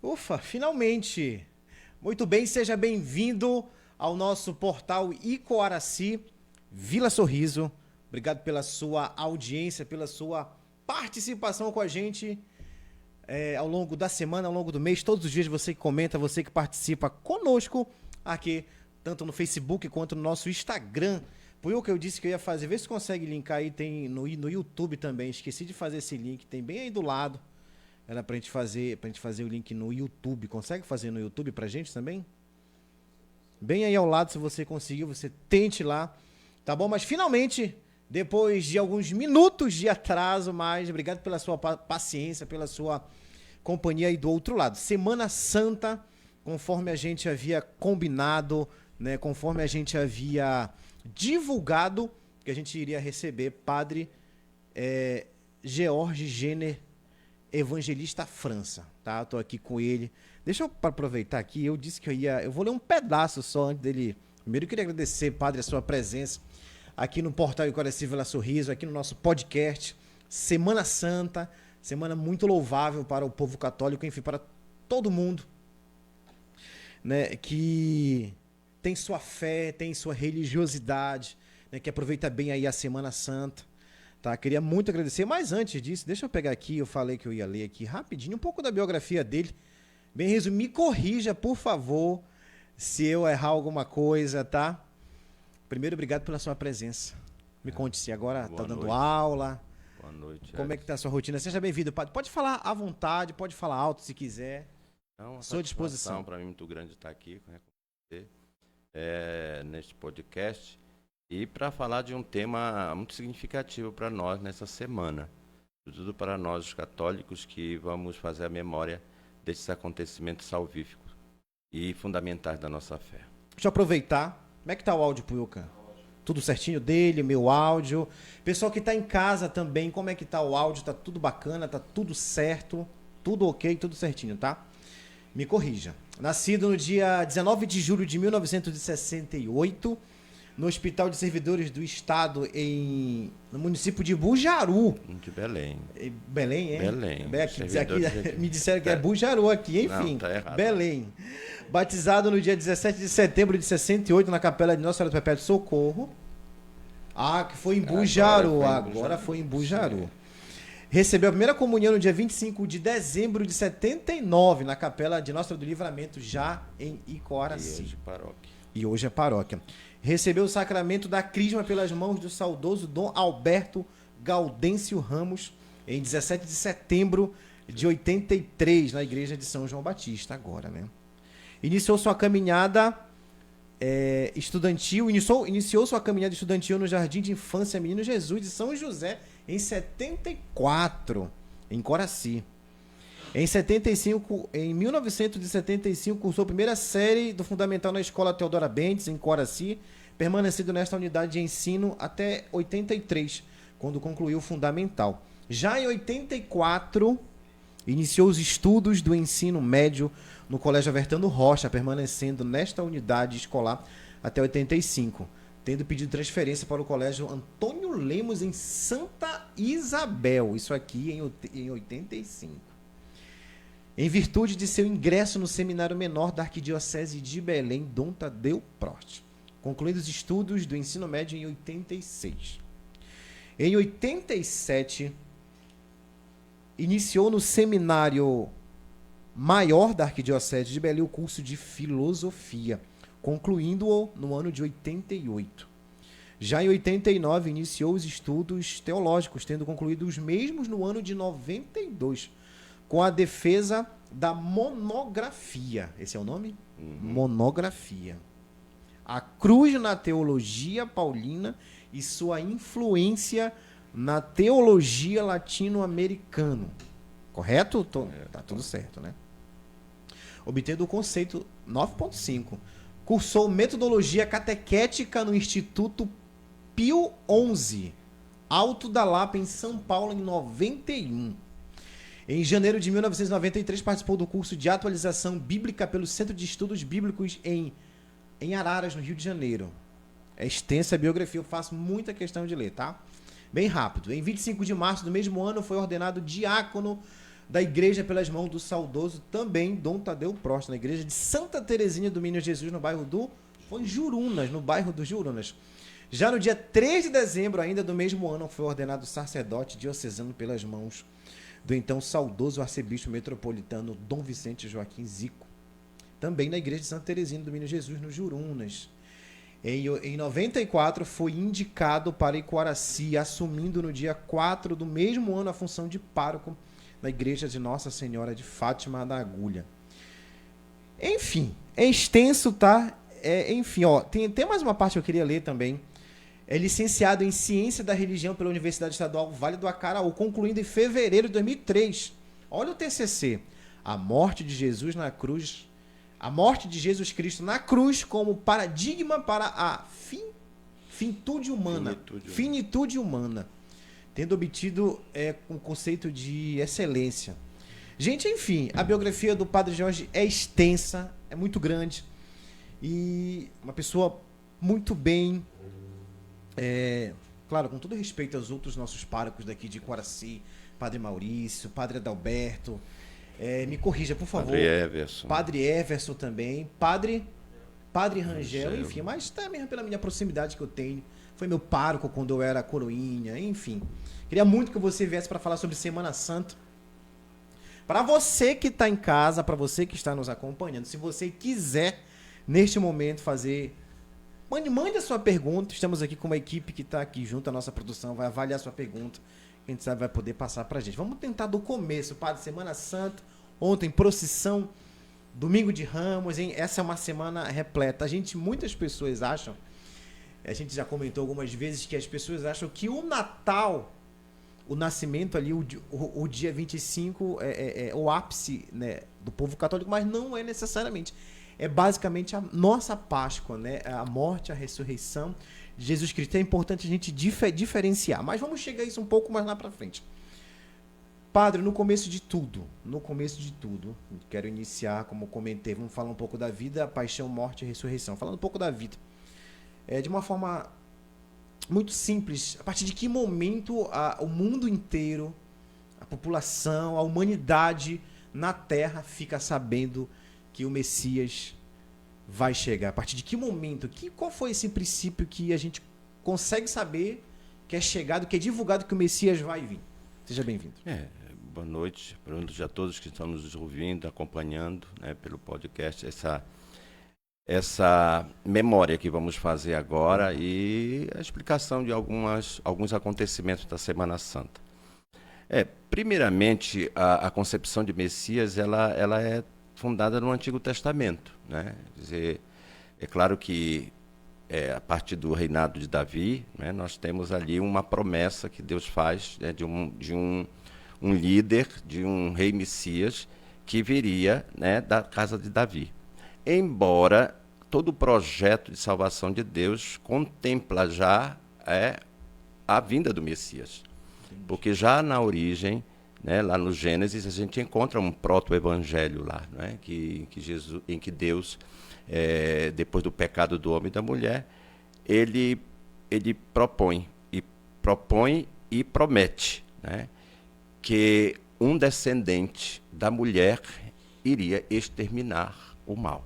Ufa, finalmente! Muito bem, seja bem-vindo ao nosso portal Icoaraci, Vila Sorriso. Obrigado pela sua audiência, pela sua participação com a gente ao longo da semana, ao longo do mês. Todos os dias você que comenta, você que participa conosco aqui, tanto no Facebook quanto no nosso Instagram. Foi o que eu disse que eu ia fazer. Vê se consegue linkar aí, tem no YouTube também. Esqueci de fazer esse link, tem bem aí do lado. Era pra gente fazer o link no YouTube. Consegue fazer no YouTube pra gente também? Bem aí ao lado, se você conseguir, você tente lá. Tá bom? Mas finalmente, depois de alguns minutos de atraso, mas obrigado pela sua paciência, pela sua companhia aí do outro lado. Semana Santa, conforme a gente havia combinado, né? Conforme a gente havia divulgado que a gente iria receber Padre George Jenner, Evangelista França, tá? Eu tô aqui com ele. Deixa eu aproveitar aqui, eu disse que eu vou ler um pedaço só antes dele. Primeiro eu queria agradecer, Padre, a sua presença aqui no Portal Icoaraci Vila Sorriso, aqui no nosso podcast, Semana Santa, semana muito louvável para o povo católico, enfim, para todo mundo, né, que tem sua fé, tem sua religiosidade, né, que aproveita bem aí a Semana Santa. Tá, queria muito agradecer, mas antes disso, deixa eu pegar aqui, eu falei que eu ia ler aqui rapidinho um pouco da biografia dele. Bem resumido, me corrija, por favor, se eu errar alguma coisa, tá? Primeiro, obrigado pela sua presença. Me conte se agora tá dando aula. Boa noite. Como é que tá a sua rotina? Seja bem-vindo, padre. Pode falar à vontade, pode falar alto se quiser. Então, Sua disposição. Para mim muito grande estar aqui com você neste podcast. E para falar de um tema muito significativo para nós nessa semana, sobretudo para nós os católicos que vamos fazer a memória desses acontecimentos salvíficos e fundamentais da nossa fé. Deixa eu aproveitar. Como é que tá o áudio, Puiuca? Tudo certinho dele, meu áudio. Pessoal que tá em casa também, como é que tá o áudio? Tá tudo bacana, tá tudo certo, tudo ok, tudo certinho, tá? Me corrija. Nascido no dia 19 de julho de 1968, no Hospital de Servidores do Estado, no município de Bujaru. De Belém. Belém, é? Belém. Me disseram que é Bujaru aqui, enfim. Não, tá errado. Belém. Batizado no dia 17 de setembro de 68, na Capela de Nossa Senhora do Perpétuo Socorro. Ah, que foi em Bujaru. Agora foi em Bujaru. Recebeu a primeira comunhão no dia 25 de dezembro de 79, na Capela de Nossa Senhora do Livramento, já em Icoaraci. E hoje é paróquia. Recebeu o sacramento da crisma pelas mãos do saudoso Dom Alberto Gaudêncio Ramos em 17 de setembro de 83, na igreja de São João Batista, agora, né? Iniciou sua caminhada estudantil, iniciou sua caminhada estudantil no Jardim de Infância Menino Jesus de São José em 74, em Coraci. Em 1975, cursou a primeira série do Fundamental na Escola Teodora Bentes, em Coraci, permanecendo nesta unidade de ensino até 83, quando concluiu o Fundamental. Já em 84, iniciou os estudos do ensino médio no Colégio Avertano Rocha, permanecendo nesta unidade escolar até 85, tendo pedido transferência para o Colégio Antônio Lemos, em Santa Isabel, isso aqui em 85. Em virtude de seu ingresso no Seminário Menor da Arquidiocese de Belém, Dom Tadeu Proti, concluindo os estudos do ensino médio em 86. Em 87, iniciou no Seminário Maior da Arquidiocese de Belém o curso de Filosofia, concluindo-o no ano de 88. Já em 89, iniciou os estudos teológicos, tendo concluído os mesmos no ano de 92, com a defesa da monografia. Esse é o nome? Monografia. A cruz na teologia paulina e sua influência na teologia latino-americana. Correto? Tá tudo certo, né? Obtendo o conceito 9.5. Cursou metodologia catequética no Instituto Pio XI, Alto da Lapa, em São Paulo, em 91. Em janeiro de 1993, participou do curso de atualização bíblica pelo Centro de Estudos Bíblicos em Araras, no Rio de Janeiro. É extensa a biografia, eu faço muita questão de ler, tá? Bem rápido. Em 25 de março do mesmo ano, foi ordenado diácono da igreja pelas mãos do saudoso também Dom Tadeu Prost, na igreja de Santa Teresinha do Menino Jesus, no bairro do Jurunas, no bairro do Jurunas. Já no dia 3 de dezembro ainda do mesmo ano foi ordenado sacerdote diocesano pelas mãos do então saudoso arcebispo metropolitano Dom Vicente Joaquim Zico, também na igreja de Santa Teresinha do Menino Jesus, no Jurunas. Em 94 foi indicado para Iquaraci, assumindo no dia 4 do mesmo ano a função de pároco na igreja de Nossa Senhora de Fátima da Agulha. Enfim, é extenso, tá? Enfim, ó, tem mais uma parte que eu queria ler também. É licenciado em Ciência da Religião pela Universidade Estadual Vale do Acaraú, concluindo em fevereiro de 2003. Olha o TCC. A morte de Jesus na cruz... A morte de Jesus Cristo na cruz como paradigma para a finitude humana, tendo obtido um conceito de excelência. Gente, enfim, a biografia do Padre Jorge é extensa, é muito grande, e uma pessoa muito bem, claro, com todo respeito aos outros nossos párocos daqui de Iquaraci, Padre Maurício, Padre Adalberto... me corrija, por favor. Padre Everson também. Padre Rangel, enfim. Mas também pela minha proximidade que eu tenho. Foi meu pároco quando eu era coroinha, enfim. Queria muito que você viesse para falar sobre Semana Santa. Para você que está em casa, para você que está nos acompanhando, se você quiser, neste momento, fazer... Mande a sua pergunta. Estamos aqui com uma equipe que está aqui junto à nossa produção. Vai avaliar a sua pergunta. A gente sabe vai poder passar pra gente. Vamos tentar do começo, Padre, Semana Santa, ontem procissão, domingo de Ramos, hein? Essa é uma semana repleta. Muitas pessoas acham, a gente já comentou algumas vezes, que as pessoas acham que o Natal, o nascimento ali, o dia 25 é o ápice, né, do povo católico, mas não é necessariamente. É basicamente a nossa Páscoa, né? A morte, a ressurreição de Jesus Cristo. É importante a gente diferenciar. Mas vamos chegar a isso um pouco mais lá para frente. Padre, no começo de tudo, quero iniciar, como comentei, vamos falar um pouco da vida, paixão, morte e ressurreição. Falando um pouco da vida. De uma forma muito simples, a partir de que momento o mundo inteiro, a população, a humanidade na Terra fica sabendo que o Messias vai chegar? A partir de que momento? Qual foi esse princípio que a gente consegue saber que é chegado, que é divulgado que o Messias vai vir? Seja bem-vindo. Boa noite a todos que estão nos ouvindo, acompanhando, né, pelo podcast, essa memória que vamos fazer agora e a explicação de alguns acontecimentos da Semana Santa. Primeiramente, a concepção de Messias, ela é fundada no Antigo Testamento, né? Quer dizer, é claro que a partir do reinado de Davi, né, nós temos ali uma promessa que Deus faz, né, de um líder, de um rei Messias que viria, né, da casa de Davi. Embora todo o projeto de salvação de Deus contempla já a vinda do Messias, porque já na origem, né, lá no Gênesis, a gente encontra um proto-evangelho lá, né, em que Deus, depois do pecado do homem e da mulher, ele propõe e promete, né, que um descendente da mulher iria exterminar o mal,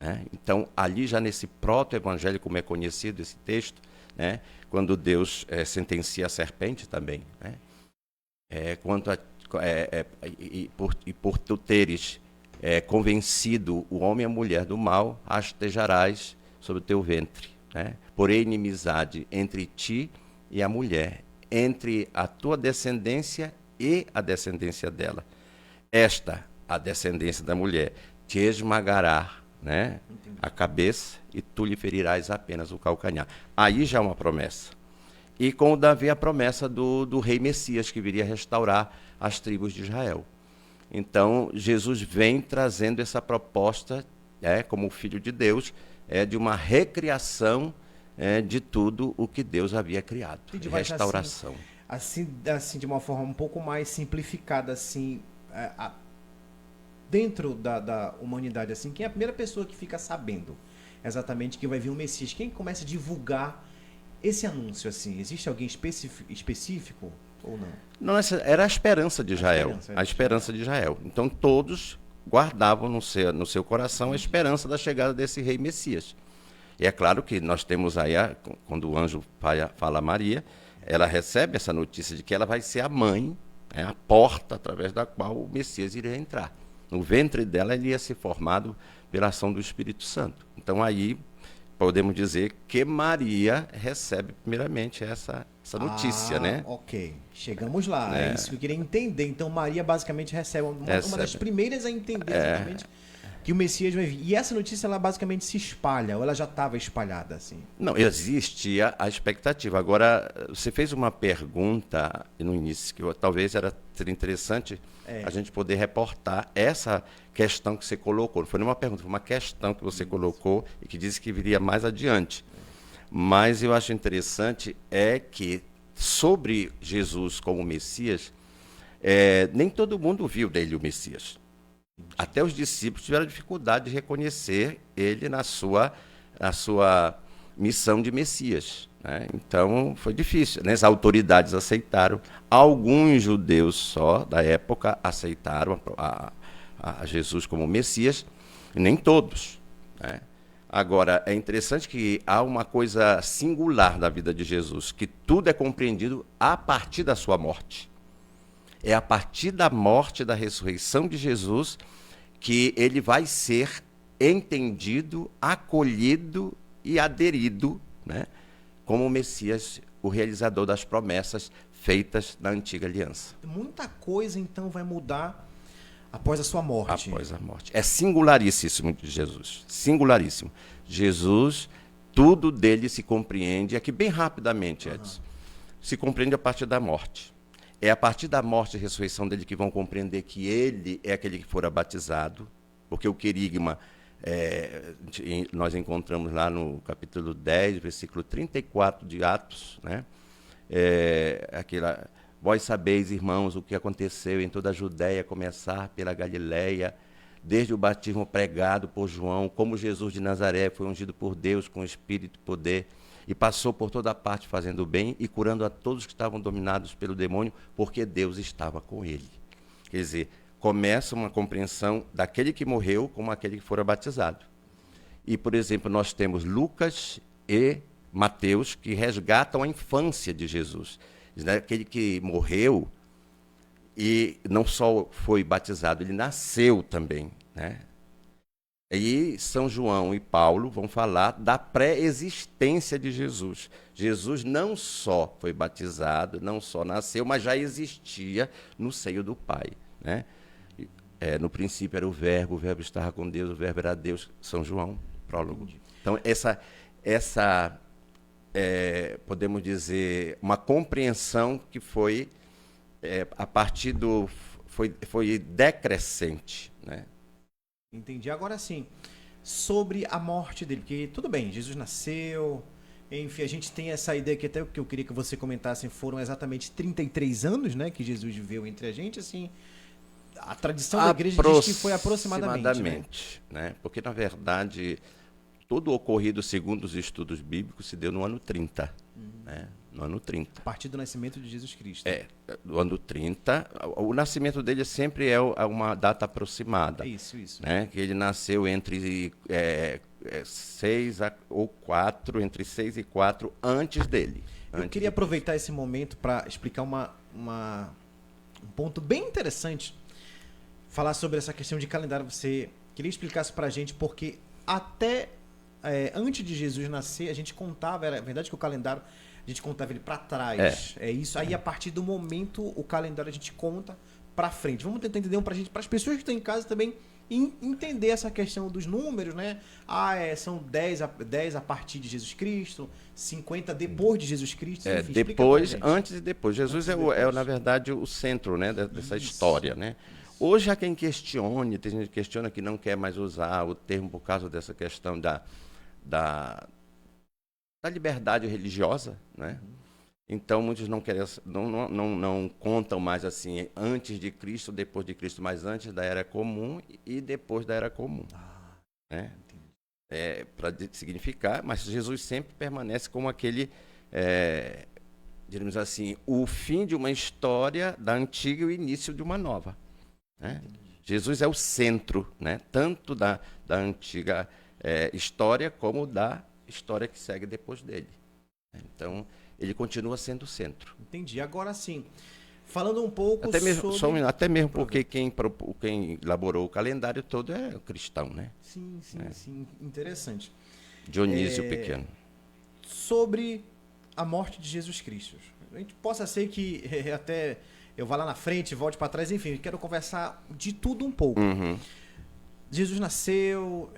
né? Então, ali já nesse proto-evangelho, como é conhecido esse texto, né, quando Deus sentencia a serpente também, né, por tu teres convencido o homem e a mulher do mal, hastejarás sobre o teu ventre, né? Porém, inimizade entre ti e a mulher, entre a tua descendência e a descendência dela. A descendência da mulher, te esmagará, né, a cabeça e tu lhe ferirás apenas o calcanhar. Aí já é uma promessa. E com o Davi a promessa do rei Messias, que viria restaurar as tribos de Israel. Então, Jesus vem trazendo essa proposta, como filho de Deus, de uma recriação de tudo o que Deus havia criado. De restauração. Assim, de uma forma um pouco mais simplificada, assim, dentro da humanidade, assim, quem é a primeira pessoa que fica sabendo exatamente que vai vir o Messias? Quem começa a divulgar esse anúncio, assim? Existe alguém específico? ou não? Não, era a esperança de Israel. A esperança de Israel. Então todos guardavam no seu coração a esperança da chegada desse rei Messias. E é claro que nós temos aí, quando o anjo fala a Maria, ela recebe essa notícia de que ela vai ser a mãe, né, a porta através da qual o Messias iria entrar. No ventre dela ele ia ser formado pela ação do Espírito Santo. Então aí podemos dizer que Maria recebe primeiramente essa notícia, né? Ok, chegamos lá, é isso que eu queria entender. Então Maria basicamente recebe uma das primeiras a entender exatamente que o Messias vai vir. E essa notícia, ela basicamente se espalha, ou ela já estava espalhada, assim? Não, existia a expectativa. Agora, você fez uma pergunta no início, que talvez seria interessante a gente poder reportar essa questão que você colocou. Não foi nenhuma pergunta, foi uma questão que você colocou e que disse que viria mais adiante. Mas eu acho interessante que, sobre Jesus como Messias, nem todo mundo viu dele o Messias. Até os discípulos tiveram dificuldade de reconhecer ele na sua missão de Messias, né? Então foi difícil, né? As autoridades aceitaram, alguns judeus só da época aceitaram a Jesus como Messias, e nem todos, né? Agora, é interessante que há uma coisa singular da vida de Jesus, que tudo é compreendido a partir da sua morte. É a partir da morte, da ressurreição de Jesus, que ele vai ser entendido, acolhido e aderido, né, como o Messias, o realizador das promessas feitas na antiga aliança. Muita coisa, então, vai mudar após a sua morte. Após a morte. É singularíssimo de Jesus. Singularíssimo. Jesus, tudo dele se compreende, aqui bem rapidamente, Edson, se compreende a partir da morte. É a partir da morte e ressurreição dele que vão compreender que ele é aquele que fora batizado, porque o querigma, nós encontramos lá no capítulo 10, versículo 34 de Atos, né? Vós sabeis, irmãos, o que aconteceu em toda a Judéia, começar pela Galileia, desde o batismo pregado por João, como Jesus de Nazaré foi ungido por Deus com espírito e poder, e passou por toda parte fazendo bem e curando a todos que estavam dominados pelo demônio, porque Deus estava com ele. Quer dizer, começa uma compreensão daquele que morreu como aquele que fora batizado. E, por exemplo, nós temos Lucas e Mateus que resgatam a infância de Jesus. Aquele que morreu e não só foi batizado, ele nasceu também, né? E São João e Paulo vão falar da pré-existência de Jesus. Jesus não só foi batizado, não só nasceu, mas já existia no seio do Pai, né? No princípio era o Verbo estava com Deus, o Verbo era Deus. São João, prólogo. Então, podemos dizer, uma compreensão que foi a partir do... foi decrescente, né? Entendi. Agora sim, sobre a morte dele, porque tudo bem, Jesus nasceu, enfim, a gente tem essa ideia que até o que eu queria que você comentasse, foram exatamente 33 anos, né, que Jesus viveu entre a gente, assim, a tradição da igreja diz que foi aproximadamente, né? Porque, na verdade, todo o ocorrido, segundo os estudos bíblicos, se deu no ano 30, né? No ano 30. A partir do nascimento de Jesus Cristo. Do ano 30. O nascimento dele sempre é uma data aproximada. Isso. Né? Que ele nasceu entre 6 ou 4, entre 6 e 4 antes dele. Eu queria aproveitar esse momento para explicar um ponto bem interessante. Falar sobre essa questão de calendário. Você queria explicar isso para a gente, porque até antes de Jesus nascer, a gente contava, era verdade que o calendário... A gente contava ele para trás. É isso. Aí, a partir do momento, o calendário a gente conta para frente. Vamos tentar entender para as pessoas que estão em casa também entender essa questão dos números, né? São 10 a partir de Jesus Cristo, 50 depois de Jesus Cristo. Enfim, depois, antes e depois. Jesus na verdade, o centro, né, dessa história, né? Hoje há quem questione, tem gente que questiona que não quer mais usar o termo por causa dessa questão da liberdade religiosa, né? Então muitos não querem, não contam mais assim antes de Cristo, depois de Cristo, mas antes da era comum e depois da era comum, né? Para significar, mas Jesus sempre permanece como aquele diríamos assim, o fim de uma história da antiga e o início de uma nova, né? Jesus é o centro, né? Tanto da antiga história como da história que segue depois dele. Então, ele continua sendo o centro. Entendi. Agora sim, falando um pouco Até mesmo, sobre... até mesmo porque quem elaborou o calendário todo é o cristão, né? Sim, sim. Interessante. Dionísio Pequeno. Sobre a morte de Jesus Cristo. A gente possa ser que até eu vá lá na frente, volte para trás, enfim, eu quero conversar de tudo um pouco. Uhum. Jesus nasceu,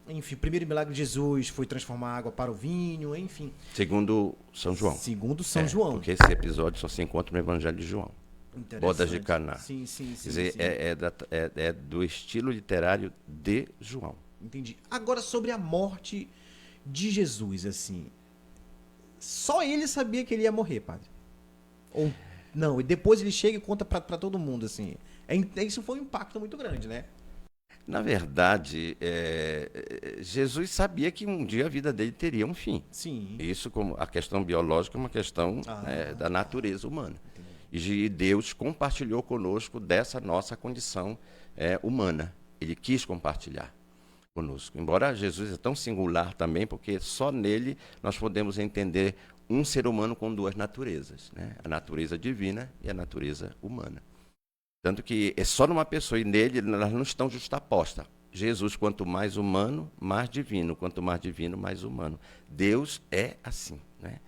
enfim, o primeiro milagre de Jesus foi transformar a água para o vinho, enfim. Segundo São João. Segundo São João. Porque esse episódio só se encontra no Evangelho de João. Bodas de Caná. Sim. Quer dizer, é do estilo literário de João. Entendi. Agora, sobre a morte de Jesus, assim, só ele sabia que ele ia morrer, padre? Ou não, e depois ele chega e conta para todo mundo, assim. Isso foi um impacto muito grande, né? Na verdade, Jesus sabia que um dia a vida dele teria um fim. Sim. Isso, como a questão biológica, é uma questão da natureza humana. E Deus compartilhou conosco dessa nossa condição humana. Ele quis compartilhar conosco. Embora Jesus é tão singular também, porque só nele nós podemos entender um ser humano com duas naturezas, né? A natureza divina e a natureza humana. Tanto que é só numa pessoa, e nele elas não estão justapostas. Jesus, quanto mais humano, mais divino. Quanto mais divino, mais humano. Deus é assim, né?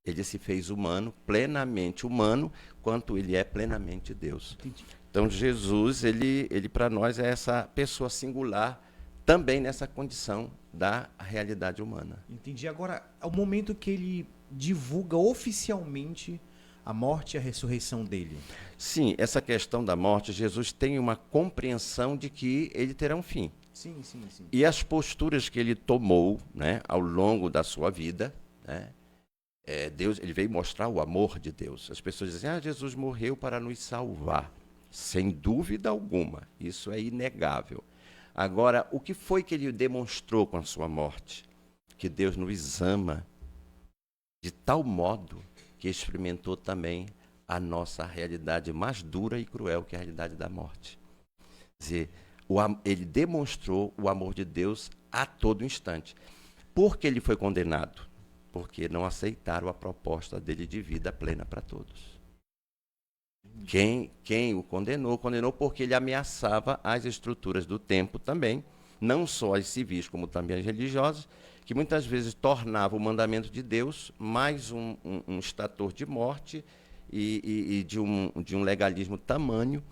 Ele se fez humano, plenamente humano, quanto ele é plenamente Deus. Entendi. Então, Jesus, ele para nós é essa pessoa singular, também nessa condição da realidade humana. Entendi. Agora, é o momento que ele divulga oficialmente a morte e a ressurreição dele. Sim, essa questão da morte, Jesus tem uma compreensão de que ele terá um fim. Sim. E as posturas que ele tomou, né, ao longo da sua vida, né, Deus, ele veio mostrar o amor de Deus. As pessoas dizem, Jesus morreu para nos salvar. Sem dúvida alguma, isso é inegável. Agora, o que foi que ele demonstrou com a sua morte? Que Deus nos ama de tal modo que experimentou também a nossa realidade mais dura e cruel, que é a realidade da morte. Quer dizer, ele demonstrou o amor de Deus a todo instante. Por que ele foi condenado? Porque não aceitaram a proposta dele de vida plena para todos. Quem o condenou? Condenou porque ele ameaçava as estruturas do tempo também, não só as civis, como também as religiosas, que muitas vezes tornava o mandamento de Deus mais um estator de morte e de um legalismo tamanho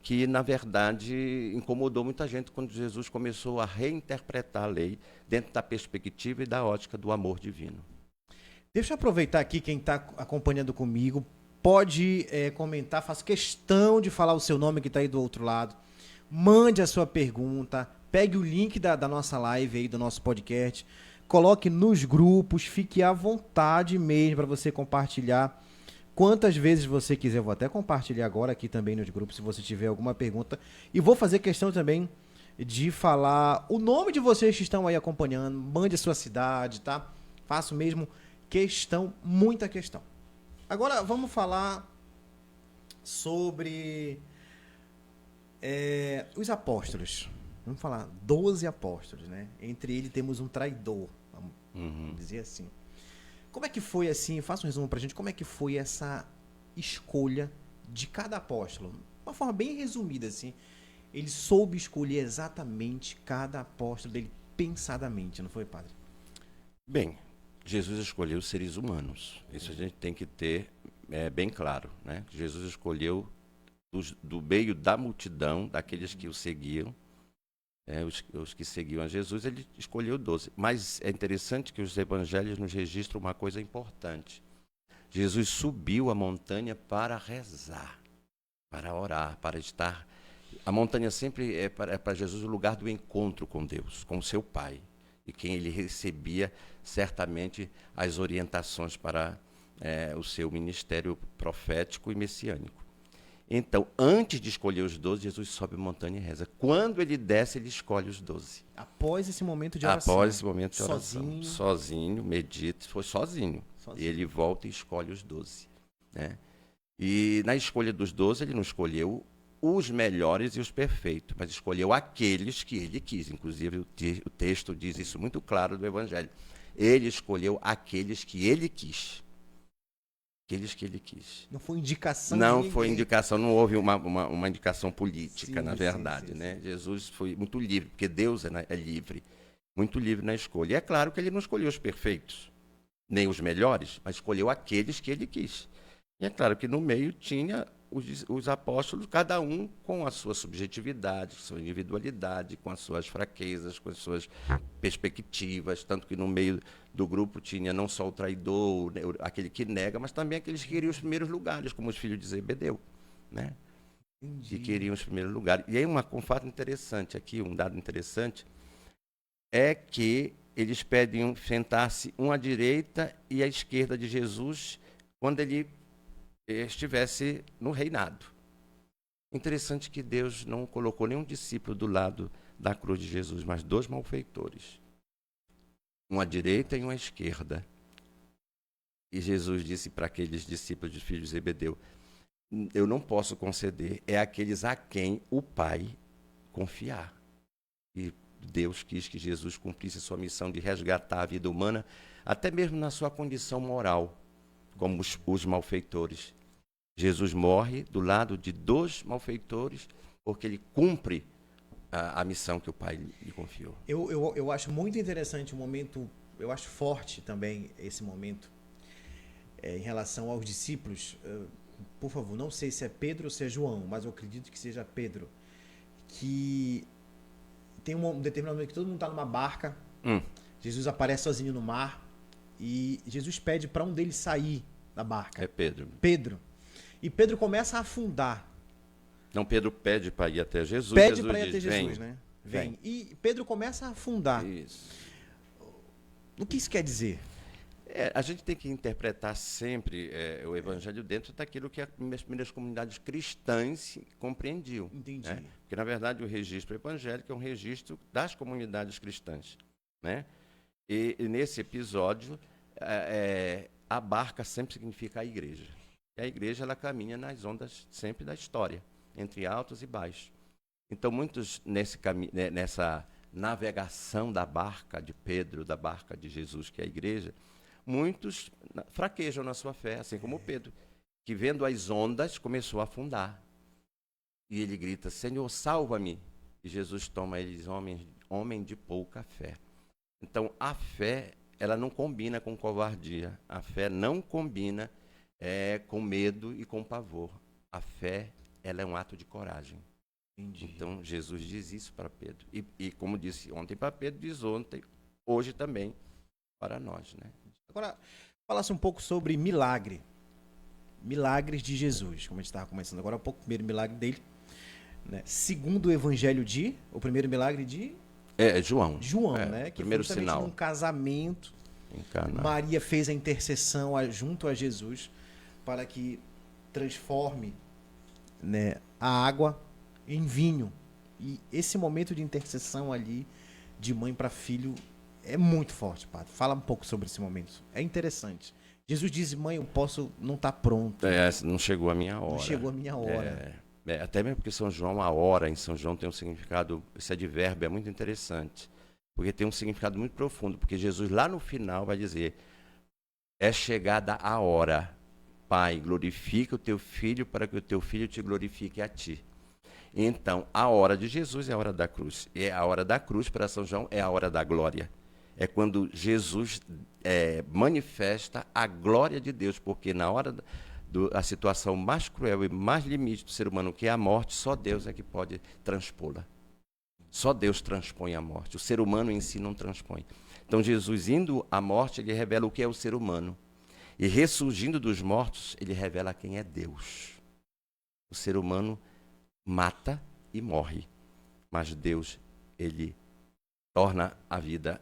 que, na verdade, incomodou muita gente quando Jesus começou a reinterpretar a lei dentro da perspectiva e da ótica do amor divino. Deixa eu aproveitar aqui, quem está acompanhando comigo, pode comentar, faço questão de falar o seu nome que está aí do outro lado, mande a sua pergunta, pegue o link da nossa live aí, do nosso podcast, coloque nos grupos, fique à vontade mesmo para você compartilhar quantas vezes você quiser. Eu vou até compartilhar agora aqui também nos grupos, se você tiver alguma pergunta. E vou fazer questão também de falar o nome de vocês que estão aí acompanhando. Mande a sua cidade, tá? Faço mesmo questão, muita questão. Agora vamos falar sobre os apóstolos. Vamos falar 12 apóstolos, né? Entre eles temos um traidor, vamos dizer assim. Como é que foi assim, faça um resumo pra gente, como é que foi essa escolha de cada apóstolo? Uma forma bem resumida, assim. Ele soube escolher exatamente cada apóstolo dele pensadamente, não foi, padre? Bem, Jesus escolheu os seres humanos. Isso a gente tem que ter bem claro, né? Jesus escolheu do meio da multidão, daqueles que o seguiam, os que seguiam a Jesus, ele escolheu 12. Mas é interessante que os evangelhos nos registram uma coisa importante. Jesus subiu a montanha para rezar, para orar, para estar... A montanha sempre é para Jesus o lugar do encontro com Deus, com o seu Pai, e quem ele recebia certamente as orientações para o seu ministério profético e messiânico. Então, antes de escolher os 12, Jesus sobe a montanha e reza. Quando ele desce, ele escolhe os 12. Após esse momento de oração. Após esse momento de oração. Sozinho. Sozinho, medita. Foi sozinho. Sozinho. E ele volta e escolhe os 12. Né? E na escolha dos 12, ele não escolheu os melhores e os perfeitos, mas escolheu aqueles que ele quis. Inclusive, o texto diz isso muito claro do Evangelho. Ele escolheu aqueles que ele quis. Aqueles que ele quis. Não foi indicação Não de ninguém. foi indicação, não houve uma indicação política, Sim, na verdade. sim. Né? Jesus foi muito livre, porque Deus é livre, muito livre na escolha. E é claro que ele não escolheu os perfeitos, nem os melhores, mas escolheu aqueles que ele quis. E é claro que no meio tinha os apóstolos, cada um com a sua subjetividade, sua individualidade, com as suas fraquezas, com as suas perspectivas, tanto que no meio do grupo tinha não só o traidor, aquele que nega, mas também aqueles que queriam os primeiros lugares, como os filhos de Zebedeu, né? Entendi. Que queriam os primeiros lugares. E aí um fato interessante aqui, um dado interessante, é que eles pedem sentar-se um à direita e à esquerda de Jesus quando ele estivesse no reinado. Interessante que Deus não colocou nenhum discípulo do lado da cruz de Jesus, mas 2 malfeitores. Um à direita e um à esquerda. E Jesus disse para aqueles discípulos de filhos de Zebedeu, eu não posso conceder, é aqueles a quem o Pai confiar. E Deus quis que Jesus cumprisse sua missão de resgatar a vida humana, até mesmo na sua condição moral, como os malfeitores. Jesus morre do lado de 2 malfeitores, porque ele cumpre a missão que o Pai lhe confiou. Eu acho muito interessante o momento, eu acho forte também esse momento, em relação aos discípulos. Por favor, não sei se é Pedro ou se é João, mas eu acredito que seja Pedro, que tem um determinado momento que todo mundo está numa barca, Jesus aparece sozinho no mar e Jesus pede para um deles sair da barca. É Pedro. E Pedro começa a afundar. Não, Pedro pede para ir até Jesus. Pede para ir até Jesus, vem, né? Vem. E Pedro começa a afundar. Isso. O que isso quer dizer? A gente tem que interpretar sempre o Evangelho dentro daquilo que as primeiras comunidades cristãs compreendiam. Entendi. Né? Porque, na verdade, o registro evangélico é um registro das comunidades cristãs. Né? E nesse episódio, a barca sempre significa a igreja. E a igreja ela caminha nas ondas sempre da história, entre altos e baixos. Então, muitos nessa navegação da barca de Pedro, da barca de Jesus, que é a igreja, muitos fraquejam na sua fé, assim como Pedro, que vendo as ondas começou a afundar. E ele grita, Senhor, salva-me. E Jesus toma eles, homem de pouca fé. Então, a fé, ela não combina com covardia. A fé não combina com medo e com pavor. A fé, ela é um ato de coragem. Entendi. Então, Jesus diz isso para Pedro. E como disse ontem para Pedro, diz hoje também para nós, né? Agora, falasse um pouco sobre milagre. Milagres de Jesus, como a gente estava começando agora há pouco, o primeiro milagre dele. Né? Segundo o evangelho o primeiro milagre de... João. João, né? Que primeiro foi sinal. Num casamento, em Caná. Maria fez a intercessão junto a Jesus para que transforme, né, a água em vinho. E esse momento de intercessão ali, de mãe para filho, é muito forte, padre. Fala um pouco sobre esse momento. É interessante. Jesus diz, mãe, eu posso não estar pronto. Não chegou a minha hora. Não chegou a minha hora. Até mesmo porque São João, a hora em São João tem um significado, esse advérbio é muito interessante, porque tem um significado muito profundo, porque Jesus lá no final vai dizer, é chegada a hora, Pai, glorifica o teu filho para que o teu filho te glorifique a ti. Então, a hora de Jesus é a hora da cruz, e a hora da cruz para São João é a hora da glória. É quando Jesus manifesta a glória de Deus, porque na hora a situação mais cruel e mais limite do ser humano, que é a morte, só Deus é que pode transpô-la. Só Deus transpõe a morte. O ser humano em si não transpõe. Então, Jesus indo à morte, ele revela o que é o ser humano. E ressurgindo dos mortos, ele revela quem é Deus. O ser humano mata e morre. Mas Deus, ele torna a vida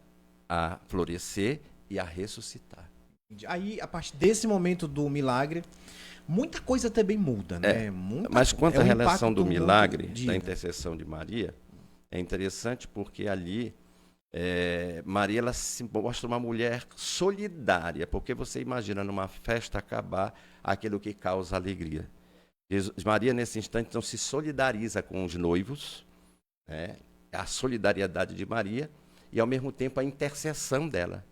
a florescer e a ressuscitar. Aí, a partir desse momento do milagre, muita coisa também muda, né? Mas quanto à relação do milagre, da da intercessão de Maria, é interessante porque ali Maria, ela se mostra uma mulher solidária, porque você imagina numa festa acabar aquilo que causa alegria. Maria, nesse instante, então, se solidariza com os noivos, né? A solidariedade de Maria e, ao mesmo tempo, a intercessão dela.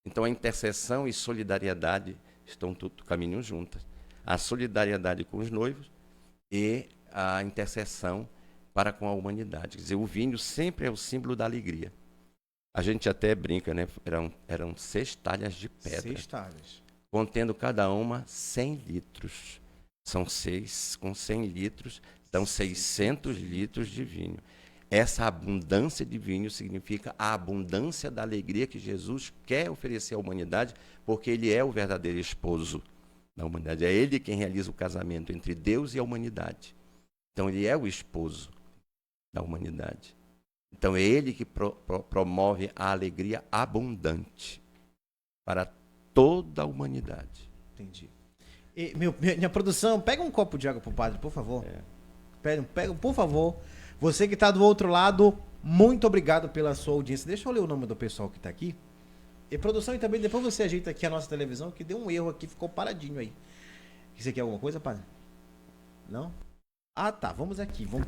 Então, a intercessão e solidariedade estão tudo caminham juntas. A solidariedade com os noivos e a intercessão para com a humanidade. Quer dizer, o vinho sempre é o símbolo da alegria. A gente até brinca, né? Eram 6 talhas de pedra. 6 talhas. Contendo cada uma 100 litros. São 6 com 100 litros, dão 600 litros de vinho. Essa abundância de vinho significa a abundância da alegria que Jesus quer oferecer à humanidade, porque ele é o verdadeiro esposo da humanidade. É ele quem realiza o casamento entre Deus e a humanidade. Então, ele é o esposo da humanidade. Então, é ele que promove a alegria abundante para toda a humanidade. Entendi. E, minha produção, pega um copo de água pro padre, por favor. Pega, por favor. Você que está do outro lado, muito obrigado pela sua audiência. Deixa eu ler o nome do pessoal que está aqui. E produção, e também depois você ajeita aqui a nossa televisão, que deu um erro aqui, ficou paradinho aí. Você quer alguma coisa, padre? Não? Ah, tá. Vamos aqui. Vamos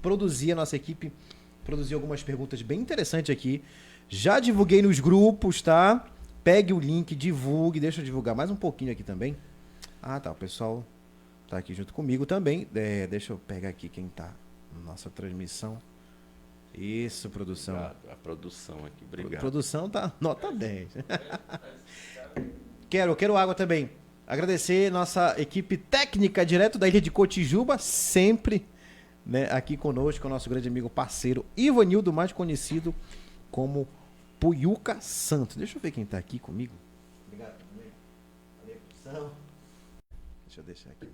produzir, a nossa equipe produziu algumas perguntas bem interessantes aqui. Já divulguei nos grupos, tá? Pegue o link, divulgue. Deixa eu divulgar mais um pouquinho aqui também. Ah, tá. O pessoal tá aqui junto comigo também. Deixa eu pegar aqui quem tá na nossa transmissão. Isso, produção. Obrigado. A produção aqui, obrigado. Produção tá nota 10. Quero água também. Agradecer nossa equipe técnica direto da ilha de Cotijuba, sempre, né, aqui conosco, o nosso grande amigo parceiro Ivanildo, mais conhecido como Puiuca Santos. Deixa eu ver quem tá aqui comigo. Obrigado também. Valeu, produção. Deixa eu deixar aqui.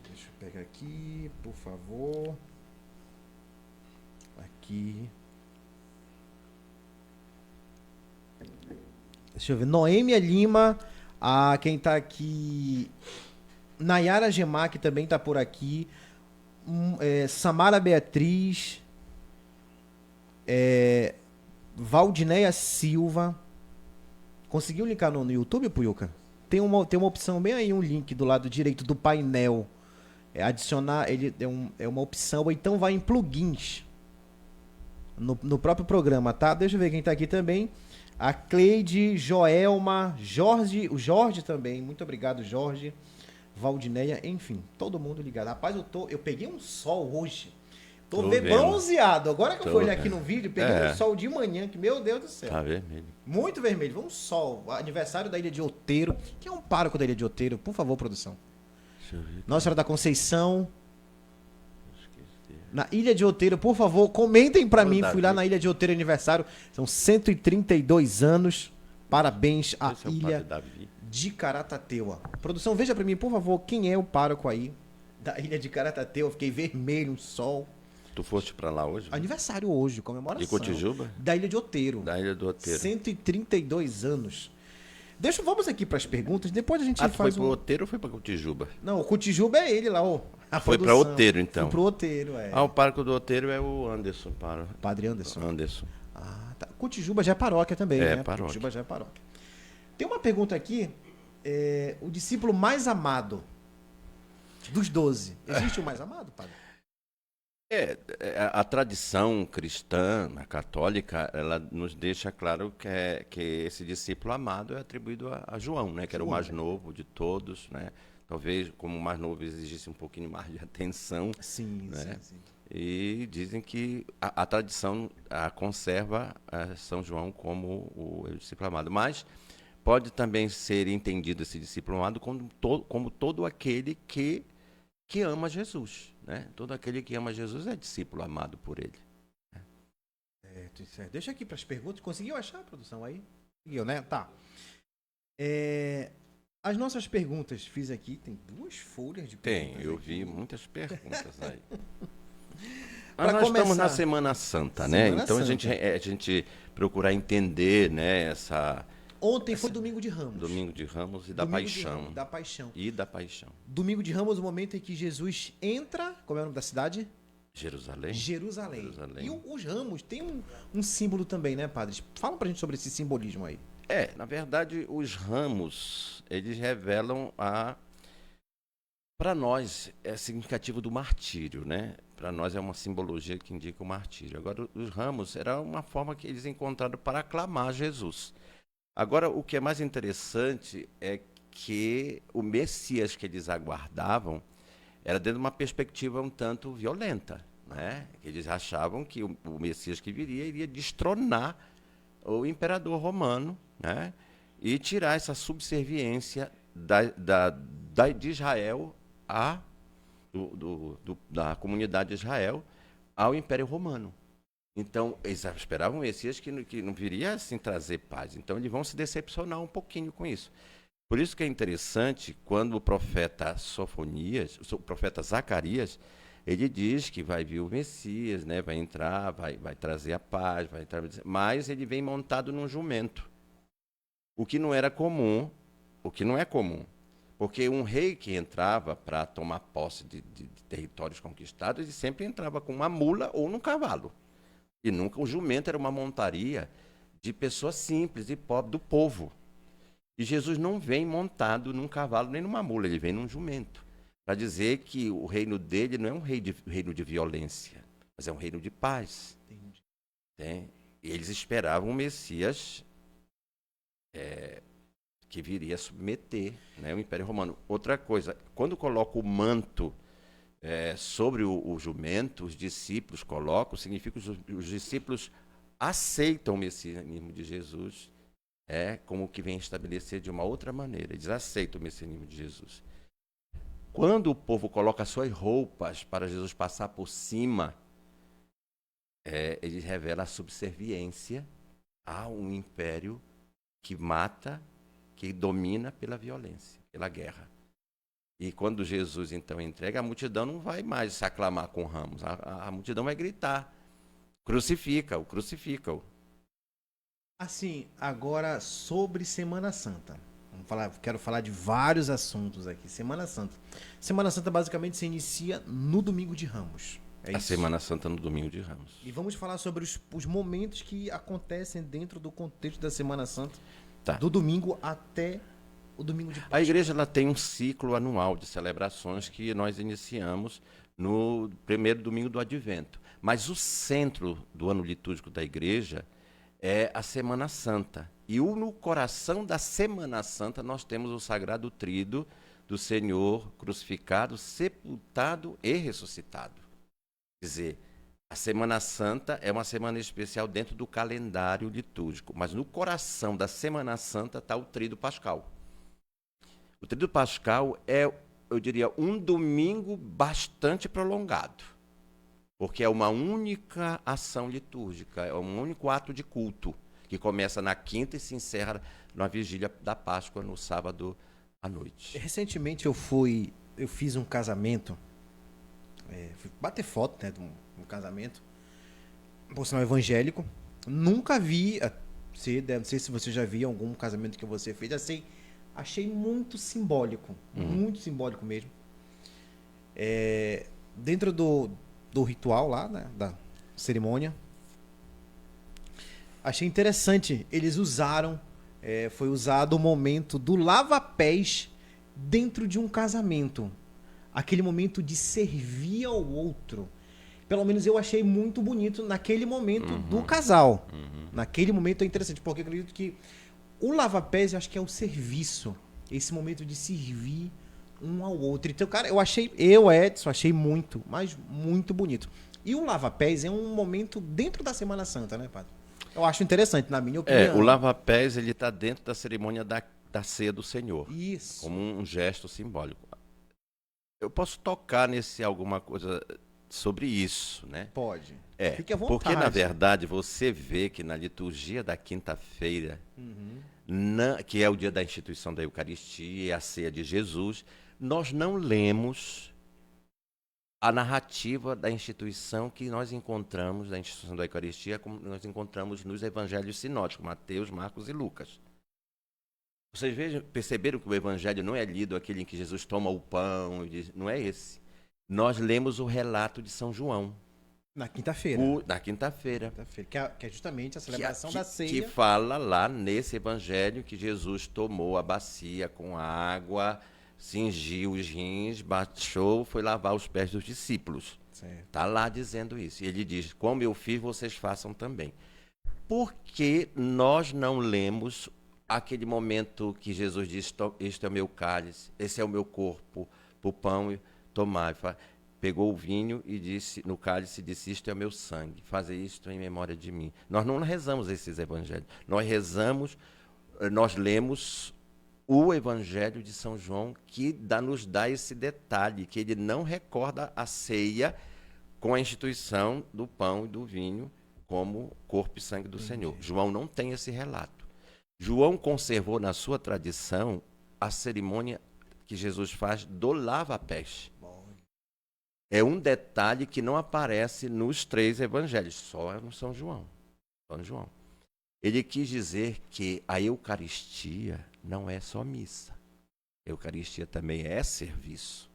Deixa eu pegar aqui, por favor. Aqui. Deixa eu ver. Noêmia Lima. Quem tá aqui. Nayara Gemac também tá por aqui. Samara Beatriz. Valdineia Silva. Conseguiu linkar no YouTube, Puiuca? Tem uma opção bem aí, um link do lado direito do painel. Adicionar, ele é uma opção, ou então vai em plugins. No próprio programa, tá? Deixa eu ver quem tá aqui também. A Cleide, Joelma, Jorge, o Jorge também. Muito obrigado, Jorge. Valdineia, enfim, todo mundo ligado. Rapaz, eu peguei um sol hoje. Tô bronzeado. Agora que eu fui olhar aqui no vídeo, peguei um sol de manhã, que meu Deus do céu. Tá vermelho. Muito vermelho. Um sol. Aniversário da Ilha de Outeiro. Quem é um pároco da Ilha de Outeiro? Por favor, produção. Deixa eu ver. Nossa Senhora da Conceição. Na Ilha de Outeiro, por favor, comentem pra mim. Fui lá na Ilha de Outeiro, aniversário. São 132 anos. Parabéns à Ilha de Caratateua. Produção, veja pra mim, por favor, quem é o pároco aí da Ilha de Caratateua. Fiquei vermelho, um sol. Tu foste pra lá hoje? Aniversário hoje, comemoração. De Cotijuba? Da Ilha de Outeiro. Da Ilha do Outeiro. 132 anos. Vamos aqui pras perguntas, depois a gente faz foi pro Outeiro ou foi pra Cotijuba? Não, o Cotijuba é ele lá, ó. Foi pra Outeiro, então. Foi pro Outeiro, o pároco do Outeiro é o Anderson. Padre Anderson. Anderson. Ah, tá. Cotijuba já é paróquia também, né? Paróquia. Cotijuba já é paróquia. Tem uma pergunta aqui. O discípulo mais amado dos 12. Existe o mais amado, padre? A tradição cristã, a católica, ela nos deixa claro que esse discípulo amado é atribuído a João, né? Que era o mais novo de todos, né? Talvez, como o mais novo, exigisse um pouquinho mais de atenção. Sim, né? sim. E dizem que a tradição conserva São João como o discípulo amado. Mas pode também ser entendido esse discípulo amado como todo aquele que ama Jesus. Né? Todo aquele que ama Jesus é discípulo amado por ele. Certo. Deixa aqui para as perguntas. Conseguiu achar a produção aí? Conseguiu, né? Tá. As nossas perguntas fiz aqui. Tem 2 folhas de perguntas. Eu vi muitas perguntas aí. Nós estamos na Semana Santa, né? Então Santa. A gente procurar entender, né, essa... Ontem foi Domingo de Ramos. Domingo de Ramos e da Paixão. Da Paixão. E da Paixão. Domingo de Ramos, o momento em que Jesus entra... Como é o nome da cidade? Jerusalém? Jerusalém. Jerusalém. E os ramos tem um símbolo também, né, padre? Fala pra gente sobre esse simbolismo aí. Na verdade, os ramos, eles revelam para nós, é significativo do martírio, né? Para nós é uma simbologia que indica o martírio. Agora, os ramos era uma forma que eles encontraram para aclamar Jesus. Agora, o que é mais interessante é que o Messias que eles aguardavam era dentro de uma perspectiva um tanto violenta, né? Eles achavam que o Messias que viria iria destronar o imperador romano, né? E tirar essa subserviência de Israel da comunidade de Israel ao Império Romano. Então, eles esperavam um Messias que não viria assim trazer paz. Então, eles vão se decepcionar um pouquinho com isso. Por isso que é interessante, quando o profeta o profeta Zacarias, ele diz que vai vir o Messias, né? Vai entrar, vai trazer a paz, mas ele vem montado num jumento. O que não era comum, o que não é comum. Porque um rei que entrava para tomar posse de territórios conquistados, ele sempre entrava com uma mula ou num cavalo. E nunca o jumento era uma montaria de pessoas simples e pobres do povo. E Jesus não vem montado num cavalo nem numa mula, ele vem num jumento. Para dizer que o reino dele não é um reino de violência, mas é um reino de paz. Entendi. E eles esperavam um Messias que viria a submeter, né, o Império Romano. Outra coisa, quando coloca o manto sobre o jumento, os discípulos colocam, significa que os discípulos aceitam o messianismo de Jesus, como que vem estabelecer de uma outra maneira. Eles aceitam o messianismo de Jesus. Quando o povo coloca suas roupas para Jesus passar por cima, ele revela a subserviência a um império que mata, que domina pela violência, pela guerra. E quando Jesus, então, entrega, a multidão não vai mais se aclamar com ramos. A multidão vai gritar, crucifica-o, crucifica-o. Assim, agora sobre Semana Santa. Quero falar de vários assuntos aqui. Semana Santa. Semana Santa basicamente se inicia no Domingo de Ramos. A Semana Santa no Domingo de Ramos. E vamos falar sobre os momentos que acontecem dentro do contexto da Semana Santa. Tá. Do domingo até o domingo de Páscoa. A igreja ela tem um ciclo anual de celebrações que nós iniciamos no primeiro domingo do Advento. Mas o centro do ano litúrgico da igreja é a Semana Santa. E no coração da Semana Santa nós temos o Sagrado Tríduo do Senhor crucificado, sepultado e ressuscitado. Quer dizer, a Semana Santa é uma semana especial dentro do calendário litúrgico, mas no coração da Semana Santa está o Tríduo Pascal. O Tríduo Pascal é, eu diria, um domingo bastante prolongado, porque é uma única ação litúrgica, é um único ato de culto, que começa na quinta e se encerra na vigília da Páscoa, no sábado à noite. Recentemente eu fiz um casamento, fui bater foto, né, de um casamento, por sinal evangélico. Nunca vi, não sei se você já viu algum casamento que você fez, achei muito simbólico mesmo. Dentro do ritual lá, né, da cerimônia, achei interessante, eles foi usado o momento do lava-pés dentro de um casamento. Aquele momento de servir ao outro. Pelo menos eu achei muito bonito naquele momento do casal. Naquele momento é interessante, porque eu acredito que o lava-pés, eu acho que é o serviço. Esse momento de servir um ao outro. Então, cara, Edson, achei muito, mas muito bonito. E o lava-pés é um momento dentro da Semana Santa, né, padre? Eu acho interessante, na minha opinião. O lava-pés, ele está dentro da cerimônia da ceia do Senhor. Isso. Como um gesto simbólico. Eu posso tocar alguma coisa sobre isso, né? Pode. Fique à vontade. Porque, na verdade, você vê que na liturgia da quinta-feira, que é o dia da instituição da Eucaristia e a ceia de Jesus, nós não lemos a narrativa da instituição que nós encontramos, da instituição da Eucaristia, como nós encontramos nos evangelhos sinóticos, Mateus, Marcos e Lucas. Vocês perceberam que o evangelho não é lido aquele em que Jesus toma o pão, não é esse. nós lemos o relato de São João. Na quinta-feira. Na quinta-feira. Que é justamente a celebração da ceia. Que fala lá nesse evangelho que Jesus tomou a bacia com água, cingiu os rins, baixou, foi lavar os pés dos discípulos. Está lá dizendo isso. E ele diz, como eu fiz, vocês façam também. Por que nós não lemos aquele momento que Jesus diz, este é o meu cálice, esse é o meu corpo, o pão, tomai. Pegou o vinho e disse, no cálice, disse, isto é o meu sangue, fazer isto em memória de mim. Nós não rezamos esses evangelhos. Nós lemos o evangelho de São João, que nos dá esse detalhe, que ele não recorda a ceia com a instituição do pão e do vinho como corpo e sangue do Senhor. João não tem esse relato. João conservou na sua tradição a cerimônia que Jesus faz do lava-pés. É um detalhe que não aparece nos 3 evangelhos, só no São João. Só no João. Ele quis dizer que a Eucaristia não é só missa. A Eucaristia também é serviço.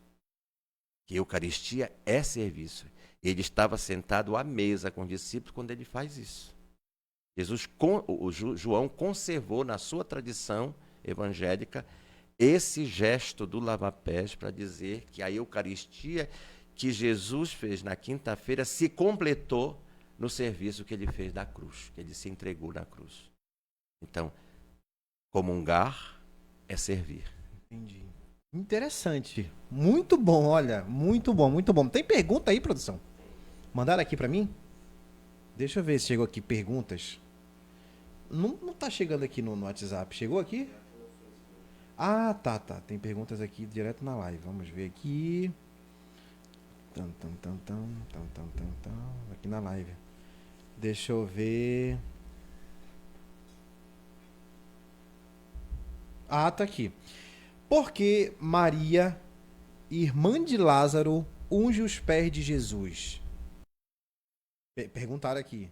Que a Eucaristia é serviço. Ele estava sentado à mesa com os discípulos quando ele faz isso. João conservou na sua tradição evangélica esse gesto do lava-pés para dizer que a Eucaristia que Jesus fez na quinta-feira se completou no serviço que ele fez da cruz, que ele se entregou na cruz. Então, comungar é servir. Entendi. Interessante. Muito bom, olha. Muito bom, muito bom. Tem pergunta aí, produção? Mandaram aqui para mim? Deixa eu ver se chegou aqui perguntas. Não tá chegando aqui no WhatsApp. Chegou aqui? Ah, tá. Tem perguntas aqui direto na live. Vamos ver aqui. Aqui na live. Deixa eu ver. Ah, tá aqui. Por que Maria, irmã de Lázaro, unge os pés de Jesus? Perguntaram aqui.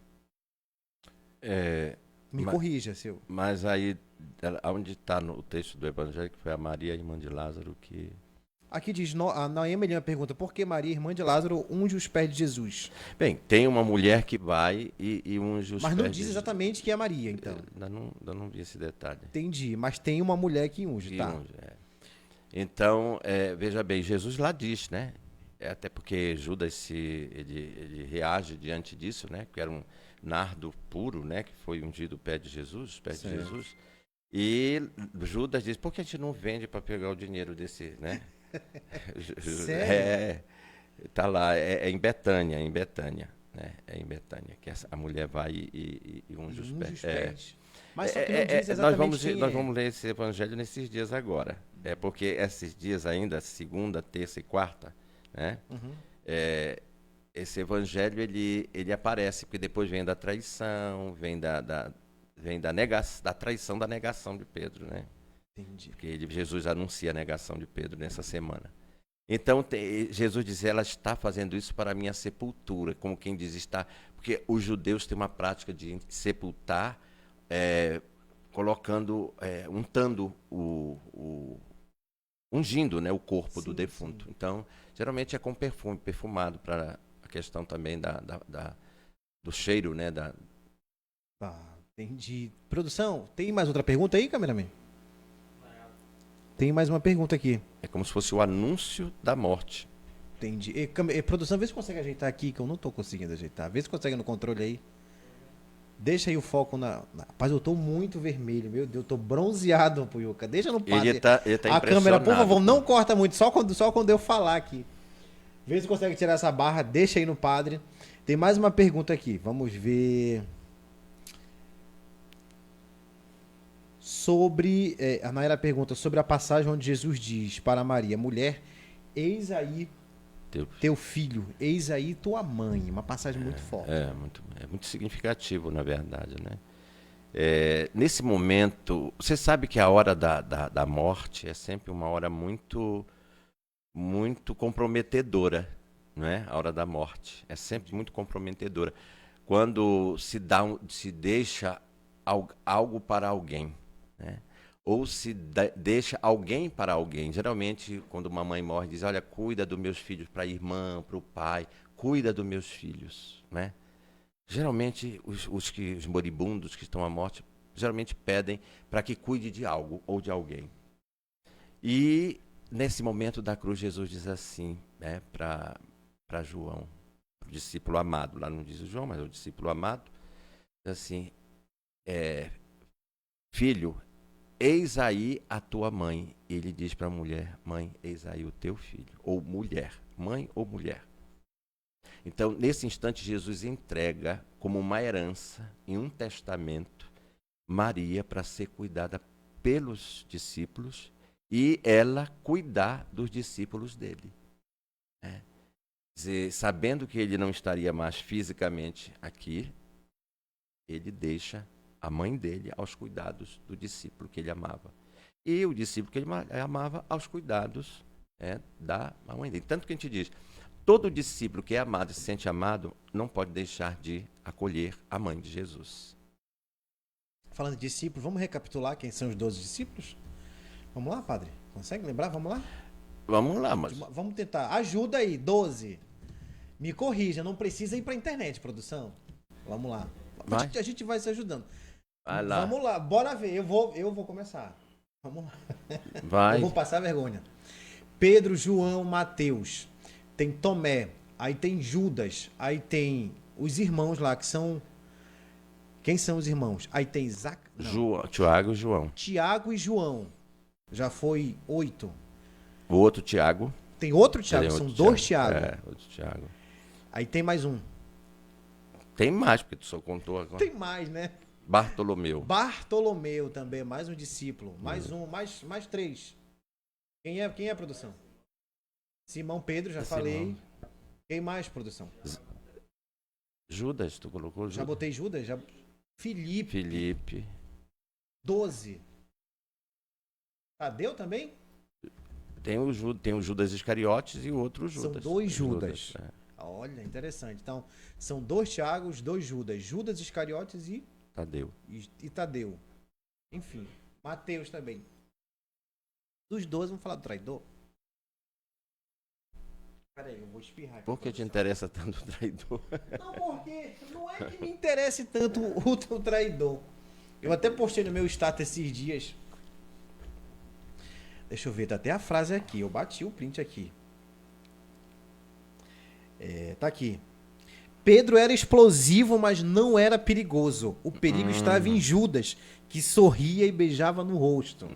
Me corrija, seu. Mas aí, onde está no texto do Evangelho, que foi a Maria, irmã de Lázaro, que... Aqui diz, a Noemi Lima pergunta, por que Maria, irmã de Lázaro, unge os pés de Jesus? Bem, tem uma mulher que vai e unge os pés. Mas não diz exatamente que é Maria, então. Ainda não vi esse detalhe. Entendi, mas tem uma mulher que unge, tá? Então, veja bem, Jesus lá diz, né? Até porque Judas ele reage diante disso, né? Que era um nardo puro, né? Que foi ungido o pé de Jesus, os pés de Jesus. E Judas diz, por que a gente não vende para pegar o dinheiro desse, né? Sério? Tá lá, é em Betânia, né? É em Betânia, que a mulher vai e unge os pés. Mas só que não diz exatamente nós vamos ler esse evangelho nesses dias agora. Porque esses dias ainda, segunda, terça e quarta, né? Esse evangelho, ele aparece, porque depois vem da traição, vem da traição, da negação de Pedro, né? Entendi. Porque Jesus anuncia a negação de Pedro nessa semana. Então, Jesus diz, ela está fazendo isso para a minha sepultura, como quem diz, está... Porque os judeus têm uma prática de sepultar, colocando, untando ungindo, né, o corpo do defunto. Sim. Então, geralmente é com perfume, perfumado, para a questão também do cheiro, né? Tá, entendi. Produção, tem mais outra pergunta aí, cameraman? Tem mais uma pergunta aqui. É como se fosse o anúncio da morte. Entendi. Produção, vê se consegue ajeitar aqui, que eu não estou conseguindo ajeitar. Vê se consegue no controle aí. Deixa aí o foco Rapaz, eu tô muito vermelho, meu Deus, eu tô bronzeado, Puiuca. Deixa no padre. Ele tá a câmera, por favor, não corta muito, só quando eu falar aqui. Vê se consegue tirar essa barra, deixa aí no padre. Tem mais uma pergunta aqui, vamos ver. Sobre, a Naira pergunta sobre a passagem onde Jesus diz para Maria, mulher, eis aí teu filho, eis aí tua mãe. Uma passagem muito forte. É muito significativo, na verdade, né? Nesse momento, você sabe que a hora da morte é sempre uma hora muito, muito comprometedora, não é? A hora da morte é sempre muito comprometedora. Quando se deixa algo para alguém, né? ou se deixa alguém para alguém. Geralmente, quando uma mãe morre, diz, olha, cuida dos meus filhos, para a irmã, para o pai, cuida dos meus filhos, né? Geralmente, os moribundos que estão à morte, geralmente pedem para que cuide de algo ou de alguém. E, nesse momento da cruz, Jesus diz assim, né, para João, o discípulo amado, lá não diz o João, mas é o discípulo amado, diz assim, filho, eis aí a tua mãe. E ele diz para a mulher, mãe, eis aí o teu filho. Ou mulher, mãe ou mulher. Então, nesse instante, Jesus entrega como uma herança, em um testamento, Maria para ser cuidada pelos discípulos e ela cuidar dos discípulos dele. Né? Dizer, sabendo que ele não estaria mais fisicamente aqui, ele deixa a mãe dele aos cuidados do discípulo que ele amava. E o discípulo que ele amava aos cuidados da mãe dele. Tanto que a gente diz, todo discípulo que é amado e se sente amado não pode deixar de acolher a mãe de Jesus. Falando de discípulos, vamos recapitular quem são os 12 discípulos? Vamos lá, padre? Consegue lembrar? Vamos lá? Vamos lá, mas... Vamos tentar. Ajuda aí, 12. Me corrija, não precisa ir para a internet, produção. Vamos lá. Vai. A gente vai se ajudando. Vai lá. Vamos lá, bora ver. Eu vou começar. Vamos lá. Vai. Eu vou passar vergonha. Pedro, João, Mateus. Tem Tomé. Aí tem Judas. Aí tem os irmãos lá, que são... Quem são os irmãos? Aí tem Tiago e João. Tiago e João. Já foi 8. O outro Tiago. Tem outro Tiago, são 2 Tiago. Outro Tiago. Aí tem mais um. Tem mais, porque tu só contou agora. Tem mais, né? Bartolomeu também, mais um discípulo. Mais um, mais 3. Quem é a produção? Simão Pedro, já falei. Simão. Quem mais, produção? Judas, tu colocou Judas? Já botei Judas? Felipe. 12. Tadeu também? Tem o Judas Iscariotes e o outro Judas. São 2 Judas. Olha, interessante. Então, são 2 Tiagos, 2 Judas. Judas Iscariotes e Tadeu. E Tadeu. Enfim, Mateus também. Dos 12, vamos falar do traidor? Peraí, eu vou espirrar aqui. Por que te interessa tanto o traidor? Não, porque não é que me interesse tanto o traidor. Eu até postei no meu status esses dias. Deixa eu ver, tá até a frase aqui. Eu bati o print aqui. Tá aqui. Pedro era explosivo, mas não era perigoso. O perigo estava em Judas, que sorria e beijava no rosto.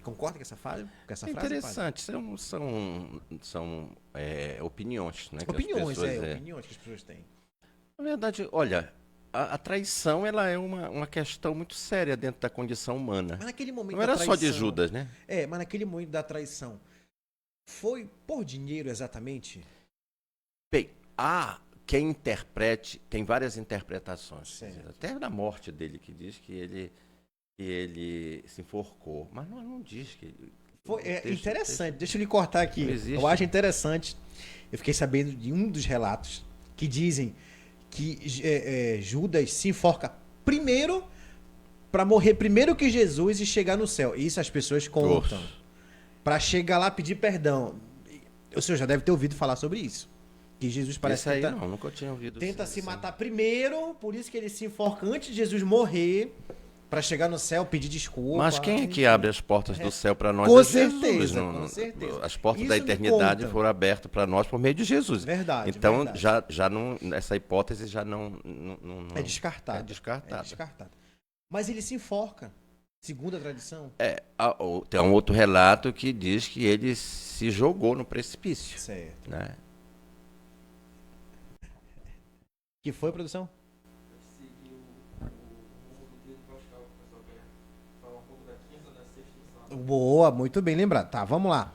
Concorda com essa frase? Interessante. São opiniões, né? Opiniões que as pessoas têm. Na verdade, olha, a traição ela é uma questão muito séria dentro da condição humana. Mas naquele momento não era só de Judas, né? Mas naquele momento da traição, foi por dinheiro exatamente? Bem, quem interprete, tem várias interpretações. Certo. Até na morte dele, que diz que ele se enforcou. Mas não diz que... Interessante, deixa eu lhe cortar aqui. Eu acho interessante. Eu fiquei sabendo de um dos relatos que dizem que Judas se enforca primeiro para morrer primeiro que Jesus e chegar no céu. Isso as pessoas contam. Para chegar lá pedir perdão. O senhor já deve ter ouvido falar sobre isso. Que Jesus parece que nunca tinha ouvido. Tenta se matar primeiro, por isso que ele se enforca antes de Jesus morrer, para chegar no céu, pedir desculpa. Mas quem é que abre as portas do céu para nós? Com certeza, com certeza. As portas da eternidade foram abertas para nós por meio de Jesus. Verdade. Então, verdade. Já não, essa hipótese já não é descartada. É descartada. Mas ele se enforca, segundo a tradição. Tem um outro relato que diz que ele se jogou no precipício. Certo. Né? Que foi, produção? Boa, muito bem lembrado. Tá, vamos lá.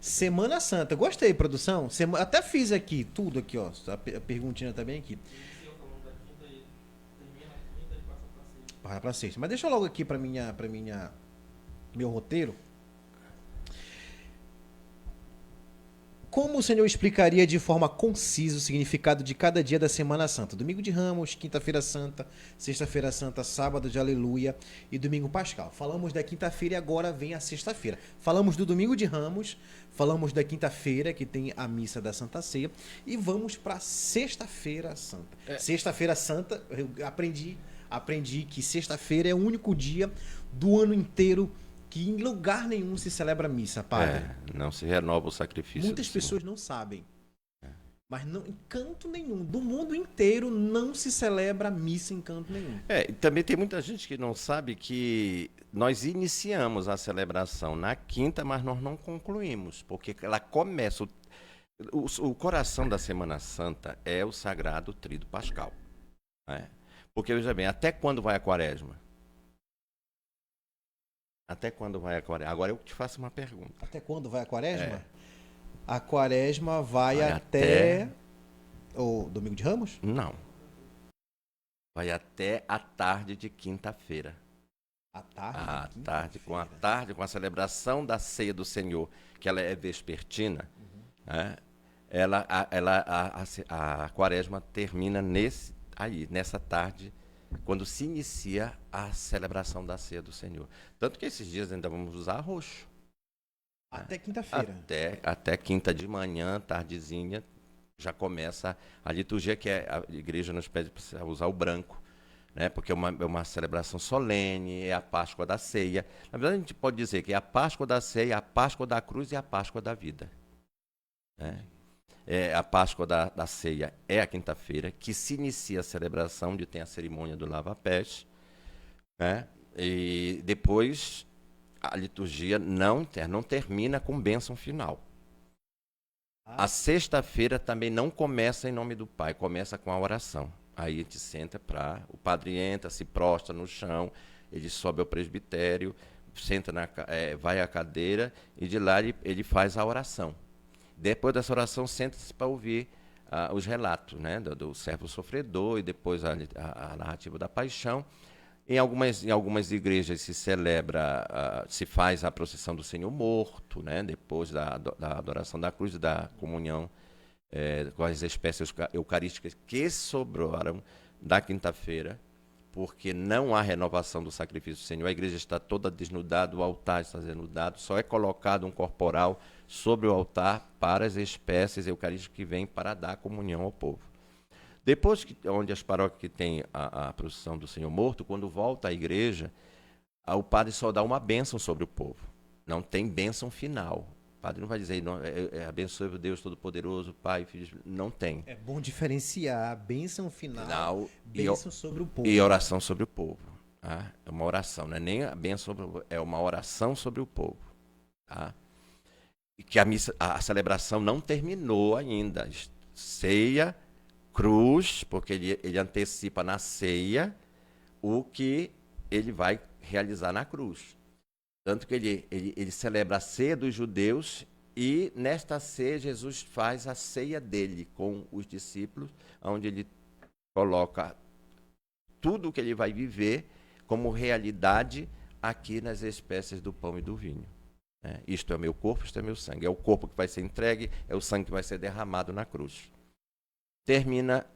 Semana Santa. Gostei, produção. Até fiz aqui, tudo aqui, ó. A perguntinha também aqui. Para pra sexta. Mas deixa eu logo aqui para meu roteiro. Como o senhor explicaria de forma concisa o significado de cada dia da Semana Santa? Domingo de Ramos, Quinta-feira Santa, Sexta-feira Santa, Sábado de Aleluia e Domingo Pascal. Falamos da quinta-feira e agora vem a sexta-feira. Falamos do Domingo de Ramos, falamos da quinta-feira, que tem a missa da Santa Ceia, e vamos para Sexta-feira Santa. Sexta-feira Santa, eu aprendi que sexta-feira é o único dia do ano inteiro que em lugar nenhum se celebra missa, padre. Não se renova o sacrifício. Muitas pessoas não sabem. Mas não, em canto nenhum, do mundo inteiro, não se celebra missa em canto nenhum. E também tem muita gente que não sabe que nós iniciamos a celebração na quinta, mas nós não concluímos, porque ela começa. O coração da Semana Santa é o Sagrado Tríduo Pascal. Né? Porque, veja bem, até quando vai a quaresma? Até quando vai a quaresma? Agora eu te faço uma pergunta. Até quando vai a quaresma? A quaresma vai até o Domingo de Ramos? Não. Vai até a tarde de quinta-feira. A tarde? Com a tarde, com a celebração da Ceia do Senhor, que ela é vespertina, né? A quaresma termina nessa tarde, quando se inicia a celebração da Ceia do Senhor. Tanto que esses dias ainda vamos usar roxo. Até quinta-feira. Até quinta de manhã, tardezinha, já começa a liturgia, que a igreja nos pede para usar o branco, né? Porque é uma celebração solene, é a Páscoa da Ceia. Na verdade, a gente pode dizer que é a Páscoa da Ceia, a Páscoa da Cruz e a Páscoa da Vida. Né? A Páscoa da Ceia é a quinta-feira, que se inicia a celebração, onde tem a cerimônia do lava-pés, né? E depois a liturgia não termina com bênção final. A sexta-feira também não começa em nome do Pai, começa com a oração. Aí a gente senta o padre entra, se prostra no chão, ele sobe ao presbitério, vai à cadeira e de lá ele faz a oração. Depois dessa oração, senta-se para ouvir os relatos, né, do servo sofredor e depois a narrativa da paixão. Em algumas igrejas se celebra, se faz a procissão do Senhor morto, né, depois da adoração da cruz e da comunhão com as espécies eucarísticas que sobraram da quinta-feira, porque não há renovação do sacrifício do Senhor. A igreja está toda desnudada, o altar está desnudado, só é colocado um corporal sobre o altar para as espécies eucarísticas que vêm para dar comunhão ao povo. Depois, onde as paróquias que têm a procissão do Senhor morto, quando volta à igreja, o padre só dá uma bênção sobre o povo. Não tem bênção final. O padre não vai dizer, abençoe o Deus Todo-Poderoso, Pai, Filho, não tem. É bom diferenciar a bênção final, bênção sobre o povo. E oração sobre o povo. Tá? É uma oração, não é nem a bênção sobre o povo, é uma oração sobre o povo. Tá? E que a celebração não terminou ainda. Ceia, cruz, porque ele antecipa na ceia o que ele vai realizar na cruz. Tanto que ele celebra a ceia dos judeus e nesta ceia Jesus faz a ceia dele com os discípulos, onde ele coloca tudo o que ele vai viver como realidade aqui nas espécies do pão e do vinho. Isto é meu corpo, isto é meu sangue. É o corpo que vai ser entregue, é o sangue que vai ser derramado na cruz. Termina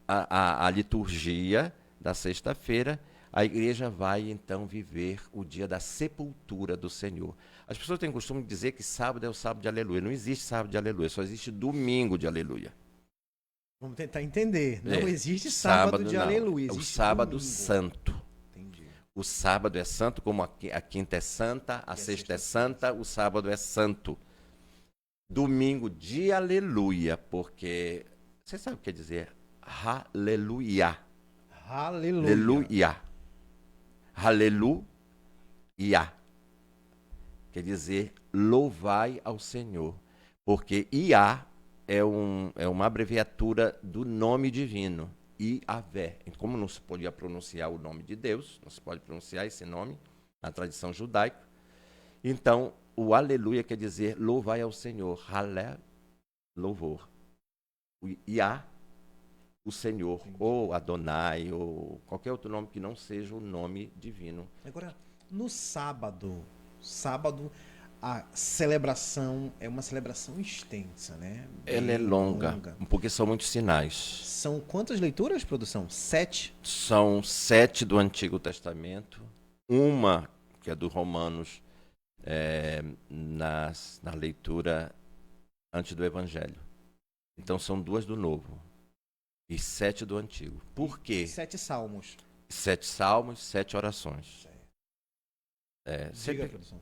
a liturgia da sexta-feira, a igreja vai então viver o dia da sepultura do Senhor. As pessoas têm o costume de dizer que sábado é o sábado de aleluia. Não existe sábado de aleluia, só existe domingo de aleluia. Vamos tentar entender. Não existe sábado de aleluia. Existe o sábado domingo. santo. Entendi. O sábado é santo, como a quinta é santa, a sexta é santa, o sábado é santo. Domingo de aleluia, porque você sabe o que quer dizer aleluia. Aleluia. Aleluia. Aleluia. Quer dizer, louvai ao Senhor. Porque Iá é uma abreviatura do nome divino. Iavé. Como não se podia pronunciar o nome de Deus, não se pode pronunciar esse nome na tradição judaica. Então, o aleluia quer dizer louvai ao Senhor. Halé, louvor. O Iá, o Senhor, ou Adonai, ou qualquer outro nome que não seja o nome divino. Agora, no sábado, a celebração é uma celebração extensa, né? Ela é Bem longa, porque são muitos sinais. São quantas leituras, produção? 7? São 7 do Antigo Testamento, uma que é do Romanos, na leitura antes do Evangelho. Então são 2 do Novo e 7 do Antigo. Por quê? 7 salmos. 7 salmos, 7 orações. Diga, Sempre... produção.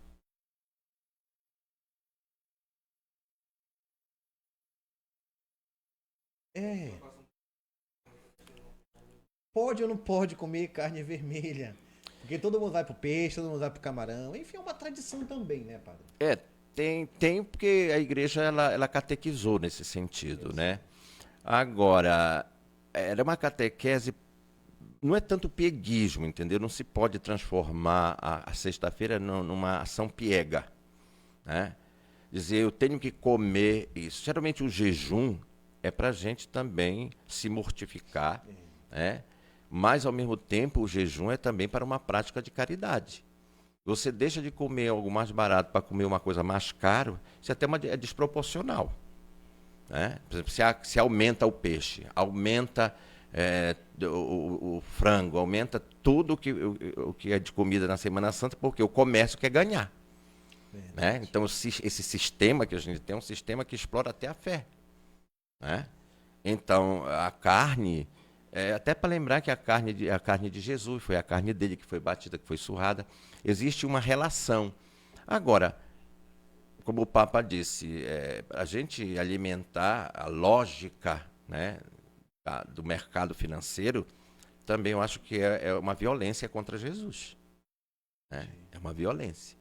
Pode ou não pode comer carne vermelha? Porque todo mundo vai pro peixe, todo mundo vai pro camarão. Enfim, é uma tradição também, né, padre? Tem porque a igreja ela catequizou nesse sentido, né? Agora, era uma catequese, não é tanto pieguismo, entendeu? Não se pode transformar a sexta-feira numa ação piega, né? Dizer, eu tenho que comer isso. Geralmente o jejum é para a gente também se mortificar, né? Mas, ao mesmo tempo, o jejum é também para uma prática de caridade. Você deixa de comer algo mais barato para comer uma coisa mais caro, isso até é desproporcional. Né? Por exemplo, se aumenta o peixe, aumenta o frango, aumenta tudo o que é de comida na Semana Santa, porque o comércio quer ganhar. Né? Então, esse sistema que a gente tem é um sistema que explora até a fé. Né? Então, a carne... até para lembrar que a carne de Jesus foi a carne dele que foi batida, que foi surrada. Existe uma relação. Agora, como o Papa disse, a gente alimentar a lógica, né, do mercado financeiro, também eu acho que é uma violência contra Jesus. Né? É uma violência.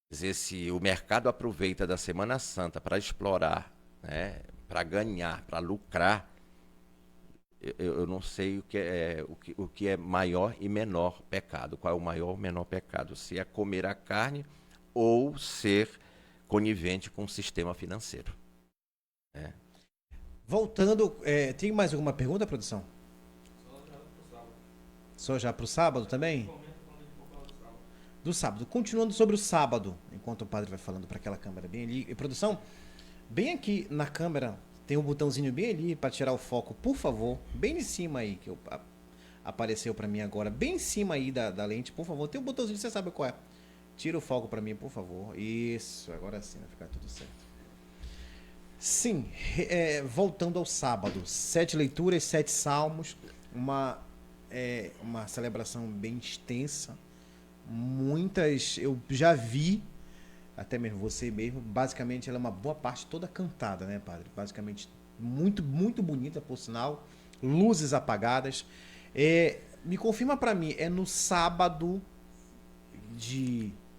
Quer dizer, se o mercado aproveita da Semana Santa para explorar, né, para ganhar, para lucrar, eu não sei o que é maior e menor pecado. Qual é o maior ou menor pecado? Se é comer a carne ou ser conivente com o sistema financeiro. Né? Voltando, tem mais alguma pergunta, produção? Só já para o sábado também? Do sábado. Continuando sobre o sábado, enquanto o padre vai falando para aquela câmera bem ali. E, produção, bem aqui na câmera, tem um botãozinho bem ali para tirar o foco, por favor. Bem em cima aí, que apareceu para mim agora. Bem em cima aí da lente, por favor. Tem um botãozinho, você sabe qual é. Tira o foco para mim, por favor. Isso, agora sim, vai ficar tudo certo. Sim, voltando ao sábado. 7 leituras, 7 salmos. Uma celebração bem extensa. Muitas, eu já vi, até mesmo você mesmo, basicamente ela é uma boa parte toda cantada, né, padre? Basicamente, muito, muito bonita, por sinal. Luzes apagadas. Me confirma para mim, é no sábado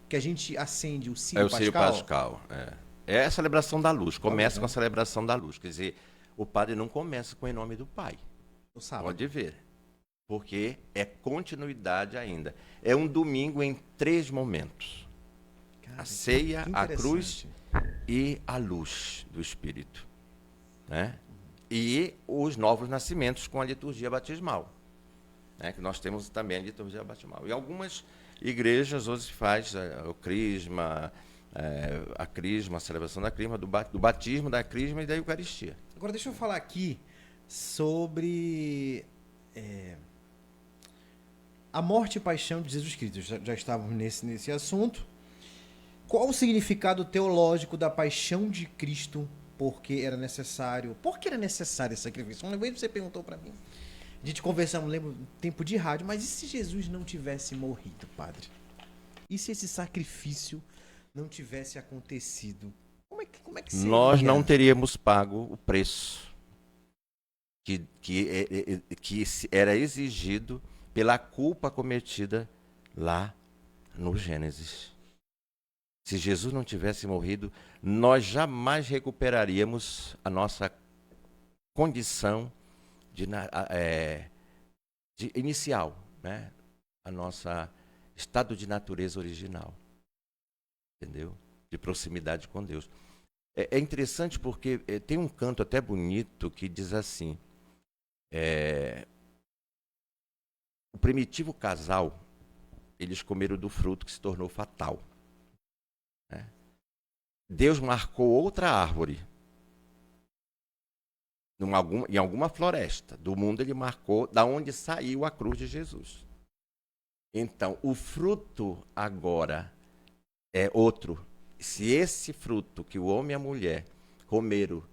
que a gente acende o Círio Pascal? É o Círio Pascal, É a celebração da luz, começa com a celebração da luz. Quer dizer, o padre não começa com o nome do Pai. No sábado. Pode ver. Porque é continuidade ainda. É um domingo em 3 momentos. Cara, a ceia, a cruz e a luz do Espírito. Né? E os novos nascimentos com a liturgia batismal. Né? Que nós temos também a liturgia batismal. E algumas igrejas hoje faz o crisma, a celebração da crisma, do batismo, da crisma e da Eucaristia. Agora deixa eu falar aqui sobre a morte e paixão de Jesus Cristo. Já estávamos nesse assunto. Qual o significado teológico da paixão de Cristo? Porque era necessário esse sacrifício? Uma vez você perguntou para mim. A gente conversamos, lembro, tempo de rádio, mas e se Jesus não tivesse morrido, padre? E se esse sacrifício não tivesse acontecido? Como é que seria? Nós não teríamos pago o preço que era exigido pela culpa cometida lá no Gênesis. Se Jesus não tivesse morrido, nós jamais recuperaríamos a nossa condição de inicial, né? A nossa estado de natureza original, entendeu? De proximidade com Deus. É interessante porque tem um canto até bonito que diz assim: o primitivo casal, eles comeram do fruto que se tornou fatal. Né? Deus marcou outra árvore. Em alguma floresta do mundo ele marcou da onde saiu a cruz de Jesus. Então, o fruto agora é outro. Se esse fruto que o homem e a mulher comeram,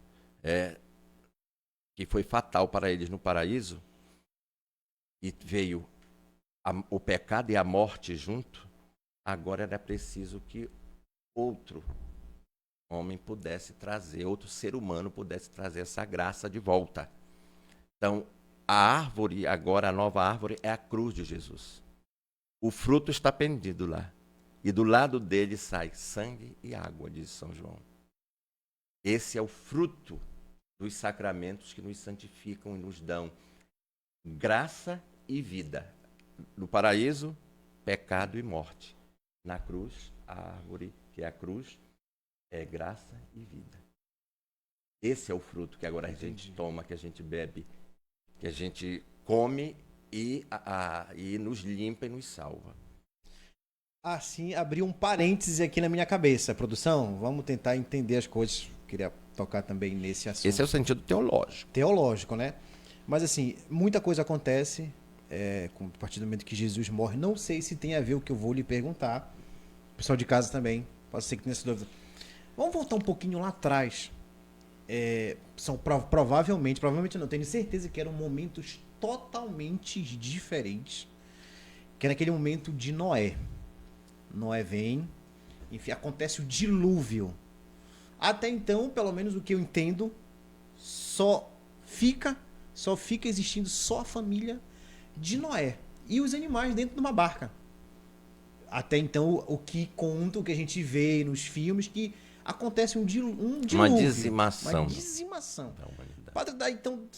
que foi fatal para eles no paraíso, e veio o pecado e a morte junto, agora era preciso que outro homem pudesse trazer, outro ser humano pudesse trazer essa graça de volta. Então, a árvore, agora a nova árvore, é a cruz de Jesus. O fruto está pendido lá. E do lado dele sai sangue e água, diz São João. Esse é o fruto dos sacramentos que nos santificam e nos dão graça e vida. No paraíso, pecado e morte. Na cruz, a árvore, que é a cruz, é graça e vida. Esse é o fruto que agora a gente toma, que a gente bebe, que a gente come e nos limpa e nos salva. Assim, abri um parêntese aqui na minha cabeça. Produção, vamos tentar entender as coisas. Queria tocar também nesse assunto. Esse é o sentido teológico. Teológico, né? Mas assim, muita coisa acontece a partir do momento que Jesus morre. Não sei se tem a ver o que eu vou lhe perguntar. O pessoal de casa também, pode ser que tenha essa dúvida. Vamos voltar um pouquinho lá atrás. Provavelmente não, tenho certeza que eram momentos totalmente diferentes. Que era aquele momento de Noé. Noé vem, enfim, acontece o dilúvio. Até então, pelo menos o que eu entendo, só fica existindo só a família de Noé e os animais dentro de uma barca. Até então, o que a gente vê nos filmes, que acontece um dilúvio. Uma dizimação. Da humanidade. Então,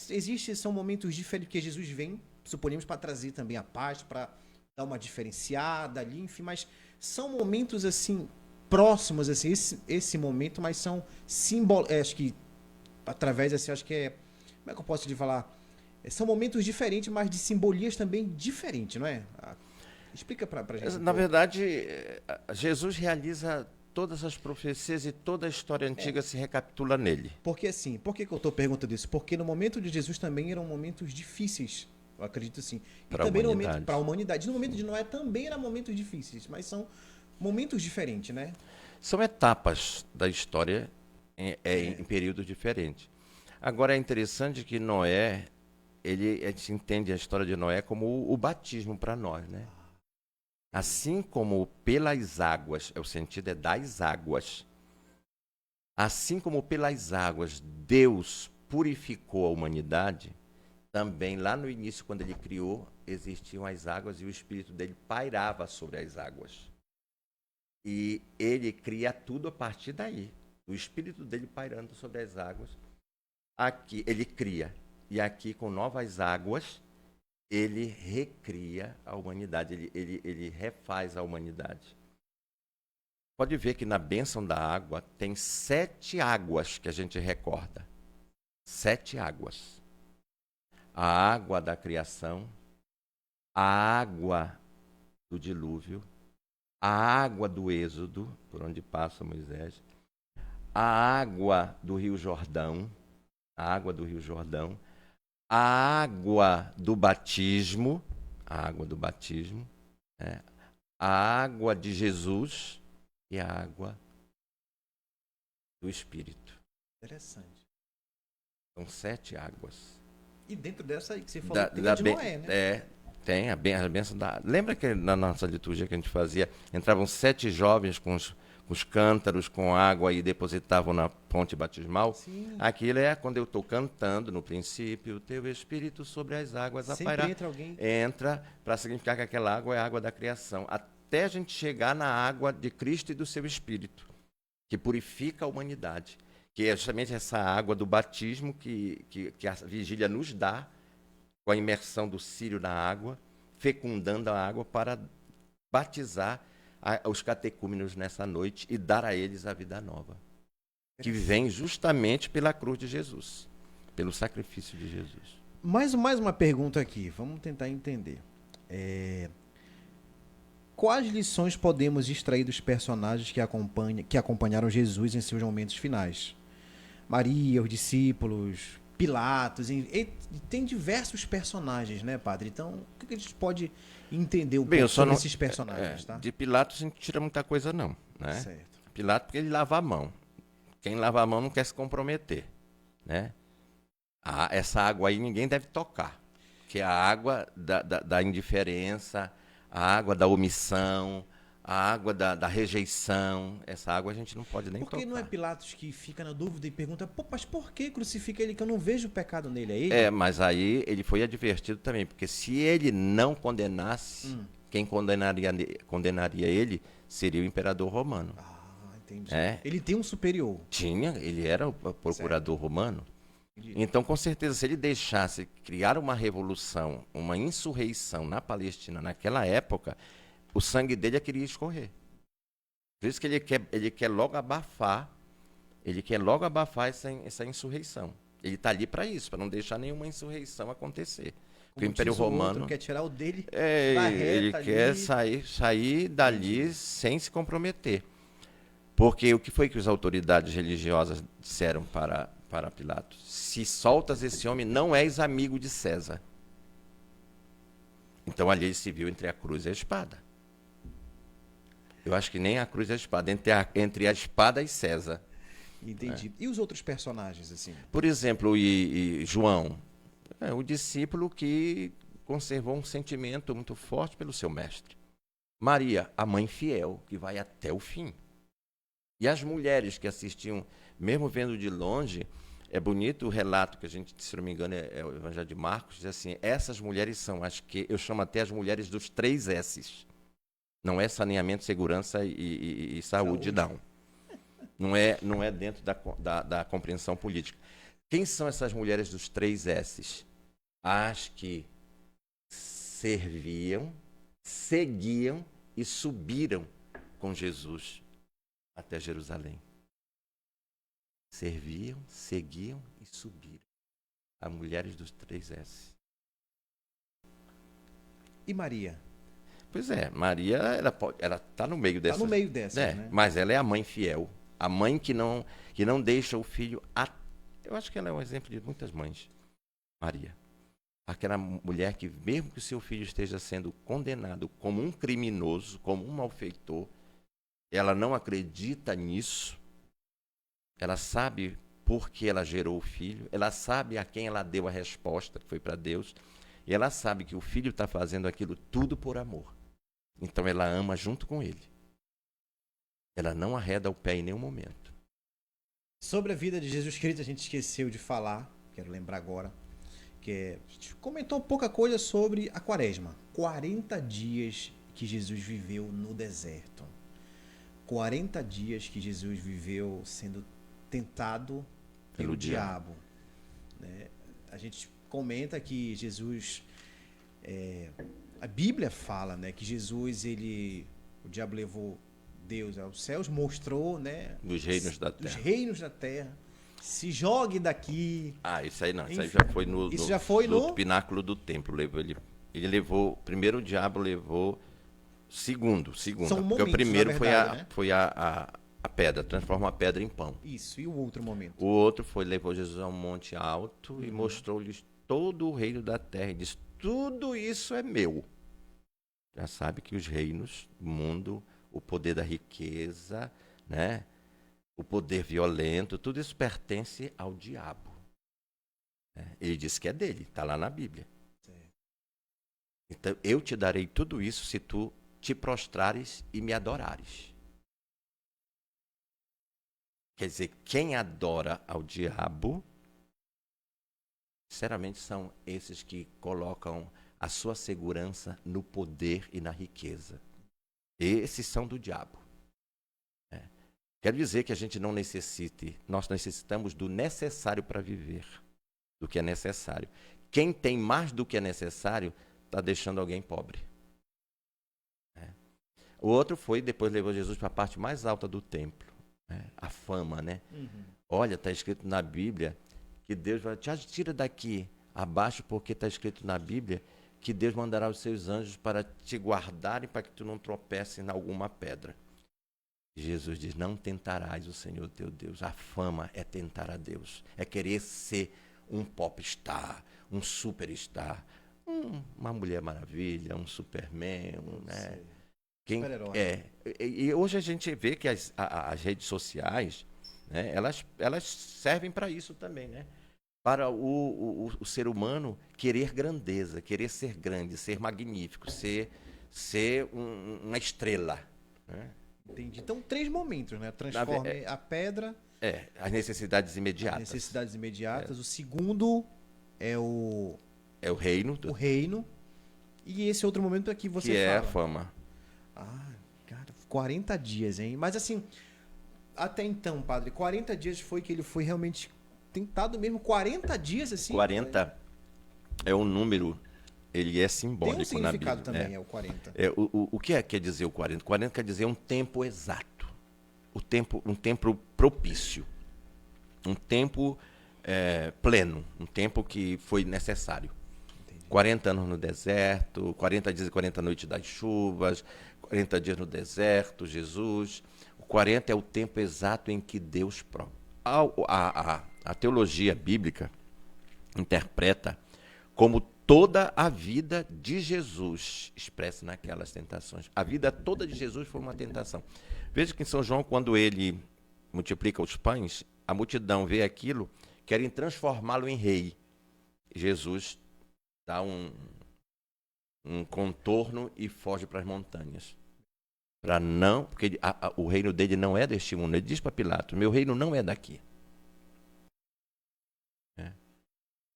são momentos diferentes, porque Jesus vem, suponhamos, para trazer também a paz, para dar uma diferenciada ali, enfim, mas são momentos assim próximos, assim, esse momento, mas são símbolos, acho que através assim, acho que como é que eu posso te falar? São momentos diferentes, mas de simbolias também diferentes, não é? Explica pra gente. Na verdade, Jesus realiza todas as profecias e toda a história antiga se recapitula nele. Porque assim, por que eu estou perguntando isso? Porque no momento de Jesus também eram momentos difíceis. Eu acredito assim. E também para a humanidade. No momento de Noé também eram momentos difíceis, mas são momentos diferentes, né? São etapas da história em períodos diferentes. Agora é interessante que Noé, a gente entende a história de Noé como o batismo para nós, né? Assim como pelas águas, o sentido é das águas. Assim como pelas águas Deus purificou a humanidade, também, lá no início, quando ele criou, existiam as águas e o Espírito dele pairava sobre as águas. E ele cria tudo a partir daí. O Espírito dele pairando sobre as águas. Aqui ele cria. E aqui, com novas águas, ele recria a humanidade. Ele refaz a humanidade. Pode ver que na bênção da água tem 7 águas que a gente recorda. 7 águas. A água da criação, a água do dilúvio, a água do êxodo, por onde passa Moisés, a água do Rio Jordão, a água do Rio Jordão, a água do batismo, a água de Jesus e a água do Espírito. Interessante. São 7 águas. E dentro dessa aí que você falou, tem a de Noé, né? Tem a bênção da... Lembra que na nossa liturgia que a gente fazia, entravam 7 jovens com os cântaros, com água e depositavam na ponte batismal? Sim. Aquilo é quando eu estou cantando, no princípio, o teu Espírito sobre as águas a pairar. Entra para significar que aquela água é a água da criação. Até a gente chegar na água de Cristo e do seu Espírito, que purifica a humanidade. Que é justamente essa água do batismo que a vigília nos dá, com a imersão do círio na água, fecundando a água para batizar os catecúmenos nessa noite e dar a eles a vida nova, que vem justamente pela cruz de Jesus, pelo sacrifício de Jesus. Mais uma pergunta aqui, vamos tentar entender. quais lições podemos extrair dos personagens que acompanharam Jesus em seus momentos finais? Maria, os discípulos, Pilatos, tem diversos personagens, né, padre? Então, o que a gente pode entender um Bem, eu pouco só sobre não, esses personagens, tá? de Pilatos a gente tira muita coisa não, né? Certo. Pilatos porque ele lava a mão. Quem lava a mão não quer se comprometer, né? Essa água aí ninguém deve tocar, que é a água da indiferença, a água da omissão, a água da rejeição. Essa água a gente não pode nem Porque tocar. não é Pilatos que fica na dúvida e pergunta, pô, mas por que crucifica ele que eu não vejo pecado nele? É ele? Mas aí ele foi advertido também, porque se ele não condenasse, quem condenaria ele seria o imperador romano. Ah, entendi. É. Ele tem um superior. Ele era o procurador romano. Entendi. Então, com certeza, se ele deixasse criar uma revolução, uma insurreição na Palestina naquela época, o sangue dele queria escorrer. Por isso que ele quer logo abafar essa insurreição. Ele está ali para isso, para não deixar nenhuma insurreição acontecer. Porque o Império Romano quer tirar o dele da reta ele ali. quer sair dali sem se comprometer. Porque o que foi que as autoridades religiosas disseram para Pilatos? Se soltas esse homem, não és amigo de César. Então ali ele se viu entre a cruz e a espada. Eu acho que nem a cruz e a espada, entre a espada e César. Entendi. E os outros personagens, assim? Por exemplo, João, o discípulo que conservou um sentimento muito forte pelo seu mestre. Maria, a mãe fiel, que vai até o fim. E as mulheres que assistiam, mesmo vendo de longe, é bonito o relato que a gente, se não me engano, é o Evangelho de Marcos, diz assim, essas mulheres são as que eu chamo até as mulheres dos 3 S's. Não é saneamento, segurança e saúde, não. Não é dentro da compreensão política. Quem são essas mulheres dos 3 S's? As que serviam, seguiam e subiram com Jesus até Jerusalém. Serviam, seguiam e subiram. As mulheres dos 3 S. E Maria? Pois é, Maria, ela está no meio dessas. Está no meio dessas, né? Mas ela é a mãe fiel. A mãe que não deixa o filho... Eu acho que ela é um exemplo de muitas mães. Maria. Aquela mulher que, mesmo que o seu filho esteja sendo condenado como um criminoso, como um malfeitor, ela não acredita nisso. Ela sabe por que ela gerou o filho. Ela sabe a quem ela deu a resposta, que foi para Deus. E ela sabe que o filho está fazendo aquilo tudo por amor. Então ela ama junto com ele. Ela não arreda o pé em nenhum momento. Sobre a vida de Jesus Cristo, a gente esqueceu de falar, quero lembrar agora, a gente comentou pouca coisa sobre a Quaresma. 40 dias que Jesus viveu no deserto. 40 dias que Jesus viveu sendo tentado pelo diabo. Né? A gente comenta que Jesus... a Bíblia fala, né, que Jesus, o diabo levou Deus aos céus, mostrou, né, Dos reinos da terra. Dos reinos da terra. Se jogue daqui. Isso aí não. Enfim, isso aí já foi no pináculo do templo. Ele levou. Primeiro o diabo levou. Segundo. São Porque momentos, o primeiro na verdade, foi a pedra, transforma a pedra em pão. Isso, e o outro momento? O outro levou Jesus a um monte alto e mostrou-lhes todo o reino da terra. E disse: tudo isso é meu. Já sabe que os reinos, o mundo, o poder da riqueza, né? O poder violento, tudo isso pertence ao diabo. Ele disse que é dele, está lá na Bíblia. Certo. Então, eu te darei tudo isso se tu te prostrares e me adorares. Quer dizer, quem adora ao diabo, sinceramente, são esses que colocam a sua segurança no poder e na riqueza. Esses são do diabo. Quero dizer que a gente não necessite, nós necessitamos do necessário para viver, do que é necessário. Quem tem mais do que é necessário, está deixando alguém pobre. O outro depois levou Jesus para a parte mais alta do templo, a fama, né? Olha, está escrito na Bíblia que Deus vai te tira daqui abaixo, porque está escrito na Bíblia que Deus mandará os seus anjos para te guardarem, para que tu não tropece em alguma pedra. Jesus diz, não tentarás o Senhor teu Deus. A fama é tentar a Deus, é querer ser um popstar, um superstar, uma Mulher Maravilha, um Superman, né? Super-herói. E hoje a gente vê que as redes sociais, né, elas servem para isso também, né? Para o ser humano querer grandeza, querer ser grande, ser magnífico, ser uma estrela, né? Entendi. Então, 3 momentos, né? Transforme a pedra. As necessidades imediatas. Necessidades imediatas. O segundo é o reino. O reino. E esse outro momento aqui você que fala. É a fama. Cara, 40 dias, hein? Mas assim, até então, padre, 40 dias foi que ele foi realmente tentado mesmo? 40 dias, assim? 40 é um número, ele é simbólico na Bíblia. Tem um significado também, é o 40. O que quer dizer o 40? 40 quer dizer um tempo exato. Um tempo propício. Um tempo pleno. Um tempo que foi necessário. Entendi. 40 anos no deserto, 40 dias e 40 noites das chuvas, 40 dias no deserto, Jesus. O 40 é o tempo exato em que Deus prova. A teologia bíblica interpreta como toda a vida de Jesus expressa naquelas tentações. A vida toda de Jesus foi uma tentação. Veja que em São João, quando ele multiplica os pães, a multidão vê aquilo, querem transformá-lo em rei. Jesus dá um contorno e foge para as montanhas. Porque o reino dele não é deste mundo. Ele diz para Pilatos, meu reino não é daqui. Quer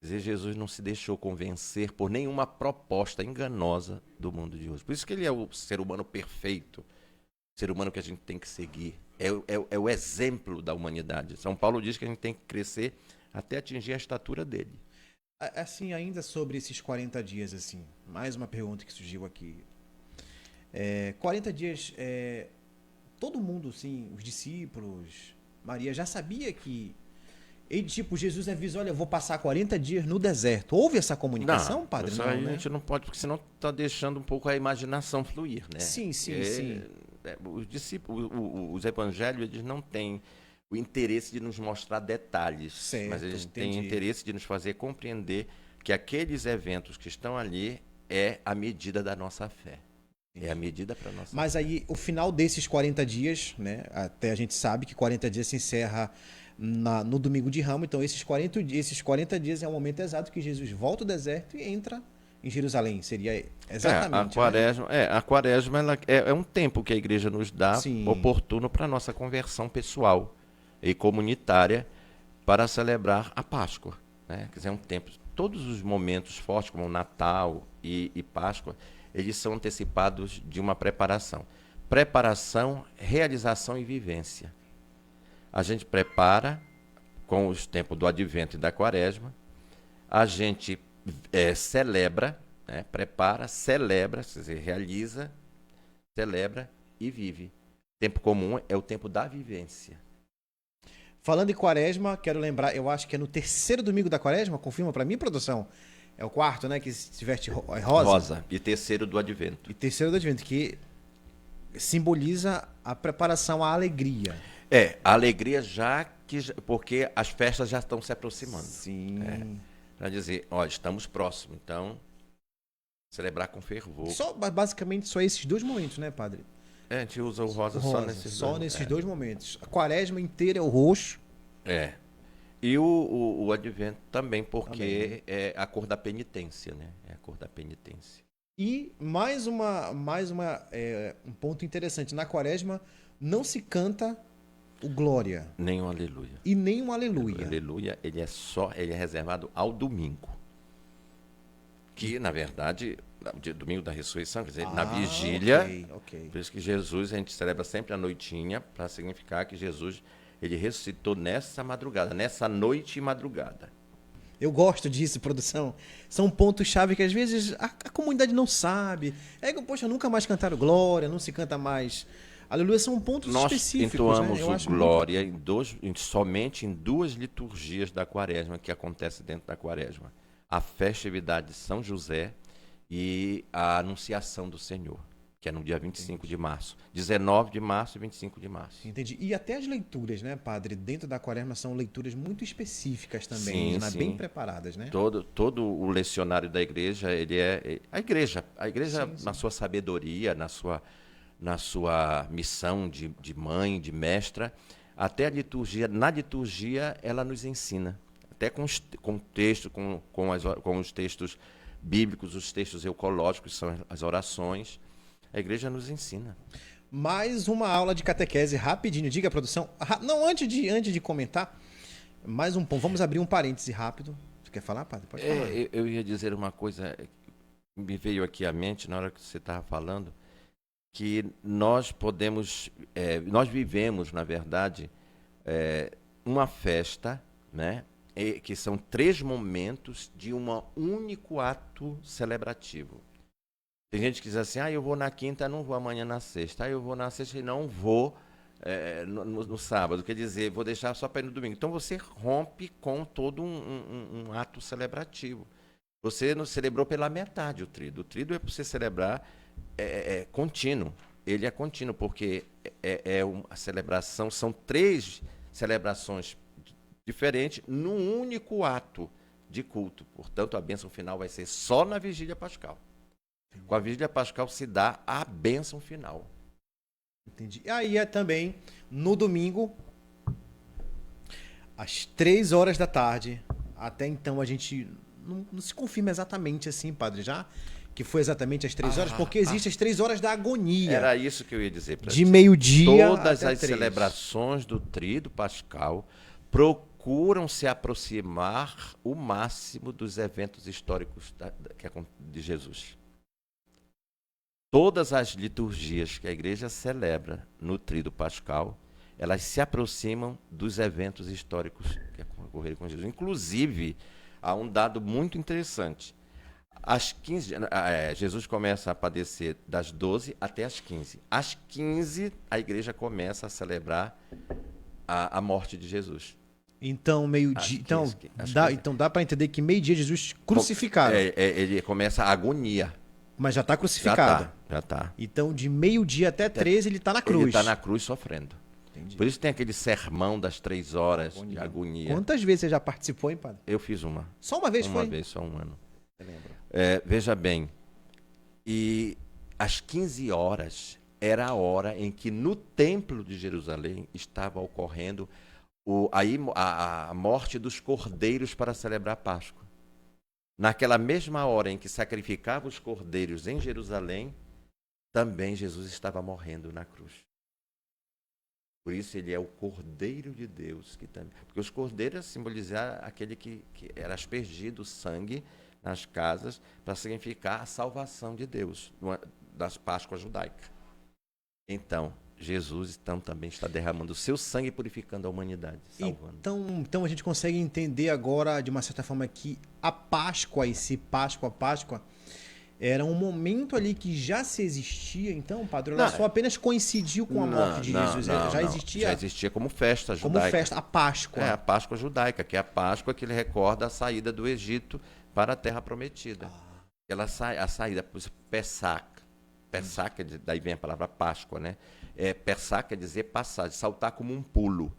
dizer, Jesus não se deixou convencer por nenhuma proposta enganosa do mundo de hoje. Por isso que ele é o ser humano perfeito, o ser humano que a gente tem que seguir. É o exemplo da humanidade. São Paulo diz que a gente tem que crescer até atingir a estatura dele. Assim, ainda sobre esses 40 dias, assim, mais uma pergunta que surgiu aqui. 40 dias, todo mundo, assim, os discípulos, Maria, já sabia que Jesus avisou, olha, eu vou passar 40 dias no deserto. Houve essa comunicação, padre? Não, a gente não pode, porque senão está deixando um pouco a imaginação fluir, né? Sim. Os discípulos, os evangelhos, eles não têm o interesse de nos mostrar detalhes, certo, mas eles têm interesse de nos fazer compreender que aqueles eventos que estão ali é a medida da nossa fé. É a medida para nossa Mas fé. Aí, o final desses 40 dias, né? Até a gente sabe que 40 dias se encerra no domingo de Ramos, então esses 40 dias é o momento exato que Jesus volta do deserto e entra em Jerusalém. Seria exatamente. A quaresma ela é um tempo que a igreja nos dá oportuno para a nossa conversão pessoal e comunitária para celebrar a Páscoa, né? Quer dizer, é um tempo. Todos os momentos fortes, como o Natal e Páscoa, eles são antecipados de uma preparação. Preparação, realização e vivência. A gente prepara com os tempos do Advento e da Quaresma, a gente celebra, né? Prepara, celebra, quer dizer, realiza, celebra e vive. Tempo comum é o tempo da vivência. Falando em Quaresma, quero lembrar, eu acho que é no 3º domingo da Quaresma, confirma para mim, produção? É o 4º, né, que se veste rosa. Rosa, e 3º do Advento. E 3º do Advento, que simboliza a preparação à alegria. A alegria porque as festas já estão se aproximando. Sim. Para dizer, estamos próximos, então celebrar com fervor. Basicamente só esses 2 momentos, né, padre? A gente usa o rosa só nesses 2 momentos. A Quaresma inteira é o roxo. E o Advento também, porque é a cor da penitência, né? É a cor da penitência. E mais um ponto interessante. Na Quaresma não se canta o glória. Nem o aleluia. E nem um aleluia. O aleluia, ele é reservado ao domingo. Que, na verdade, domingo da ressurreição, quer dizer, na vigília. Okay. Por isso que Jesus, a gente celebra sempre a noitinha, para significar que Jesus, ele ressuscitou nessa madrugada, nessa noite e madrugada. Eu gosto disso, produção. São pontos-chave que às vezes a comunidade não sabe. Poxa, nunca mais cantaram glória, não se canta mais aleluia, são pontos específicos. Nós entoamos o glória somente em 2 liturgias da Quaresma, que acontece dentro da Quaresma. A festividade de São José e a Anunciação do Senhor, que é no dia 25 de março. 19 de março e 25 de março. Entendi. E até as leituras, né, padre? Dentro da quaresma são leituras muito específicas também, Sim, né? sim. Bem preparadas, né? Todo o lecionário da igreja, ele é a igreja Sim, sim. na sua sabedoria, na sua missão de mãe, de mestra, até a liturgia, na liturgia ela nos ensina, até com texto, com os textos bíblicos, os textos eucológicos, que são as orações, a igreja nos ensina. Mais uma aula de catequese rapidinho. Diga, produção. Não, antes de comentar, mais um ponto. Vamos abrir um parêntese rápido. Você quer falar, padre? Pode falar. Eu ia dizer uma coisa que me veio aqui à mente na hora que você estava falando, que nós vivemos, na verdade, uma festa, né, que são 3 momentos de um único ato celebrativo. Tem gente que diz assim, eu vou na quinta, não vou amanhã na sexta. Eu vou na sexta e não vou no sábado. Quer dizer, vou deixar só para ir no domingo. Então você rompe com todo um ato celebrativo. Você não celebrou pela metade o tríduo. O tríduo é para você celebrar contínuo. Ele é contínuo, porque a celebração, são 3 celebrações diferentes num único ato de culto. Portanto, a bênção final vai ser só na Vigília Pascal. Com a Vigília Pascal se dá a bênção final. Entendi. E aí também, no domingo, às 3 horas da tarde, até então a gente não se confirma exatamente assim, padre, já? Que foi exatamente às 3 horas, porque existem as 3 horas da agonia. Era isso que eu ia dizer para você. De meio-dia Todas até as 3. celebrações do Tríduo Pascal procuram se aproximar o máximo dos eventos históricos de Jesus. Todas as liturgias que a igreja celebra no Tríduo Pascal, elas se aproximam dos eventos históricos que ocorreram com Jesus. Inclusive, há um dado muito interessante. Às 15, Jesus começa a padecer das 12 até as 15. Às 15, a igreja começa a celebrar a morte de Jesus. Então, meio-dia. Então dá para entender que meio-dia Jesus crucificado. Ele começa a agonia. Mas já está crucificado. Já tá. Então, de meio-dia até 13, ele está na cruz. Ele está na cruz sofrendo. Entendi. Por isso tem aquele sermão das 3 horas de agonia. Quantas vezes você já participou, hein, padre? Eu fiz uma. Só uma vez foi? Uma vez, só um ano. Você lembra? Veja bem, e às 15 horas era a hora em que no Templo de Jerusalém estava ocorrendo a morte dos cordeiros para celebrar a Páscoa. Naquela mesma hora em que sacrificava os cordeiros em Jerusalém, também Jesus estava morrendo na cruz. Por isso ele é o Cordeiro de Deus. Porque os cordeiros simbolizavam aquele que era aspergido o sangue nas casas para significar a salvação de Deus, das Páscoas judaicas. Então, Jesus também está derramando o seu sangue, purificando a humanidade, salvando. Então a gente consegue entender agora, de uma certa forma, que a Páscoa, Páscoa, era um momento ali que já se existia, então, padre, ela só apenas coincidiu com a morte de Jesus. Já existia como festa judaica. Como festa, a Páscoa. A Páscoa judaica, que é a Páscoa que ele recorda a saída do Egito para a Terra Prometida. A saída, Pessach. Pessach, daí vem a palavra Páscoa, né? Pessach quer dizer passar, de saltar como um pulo,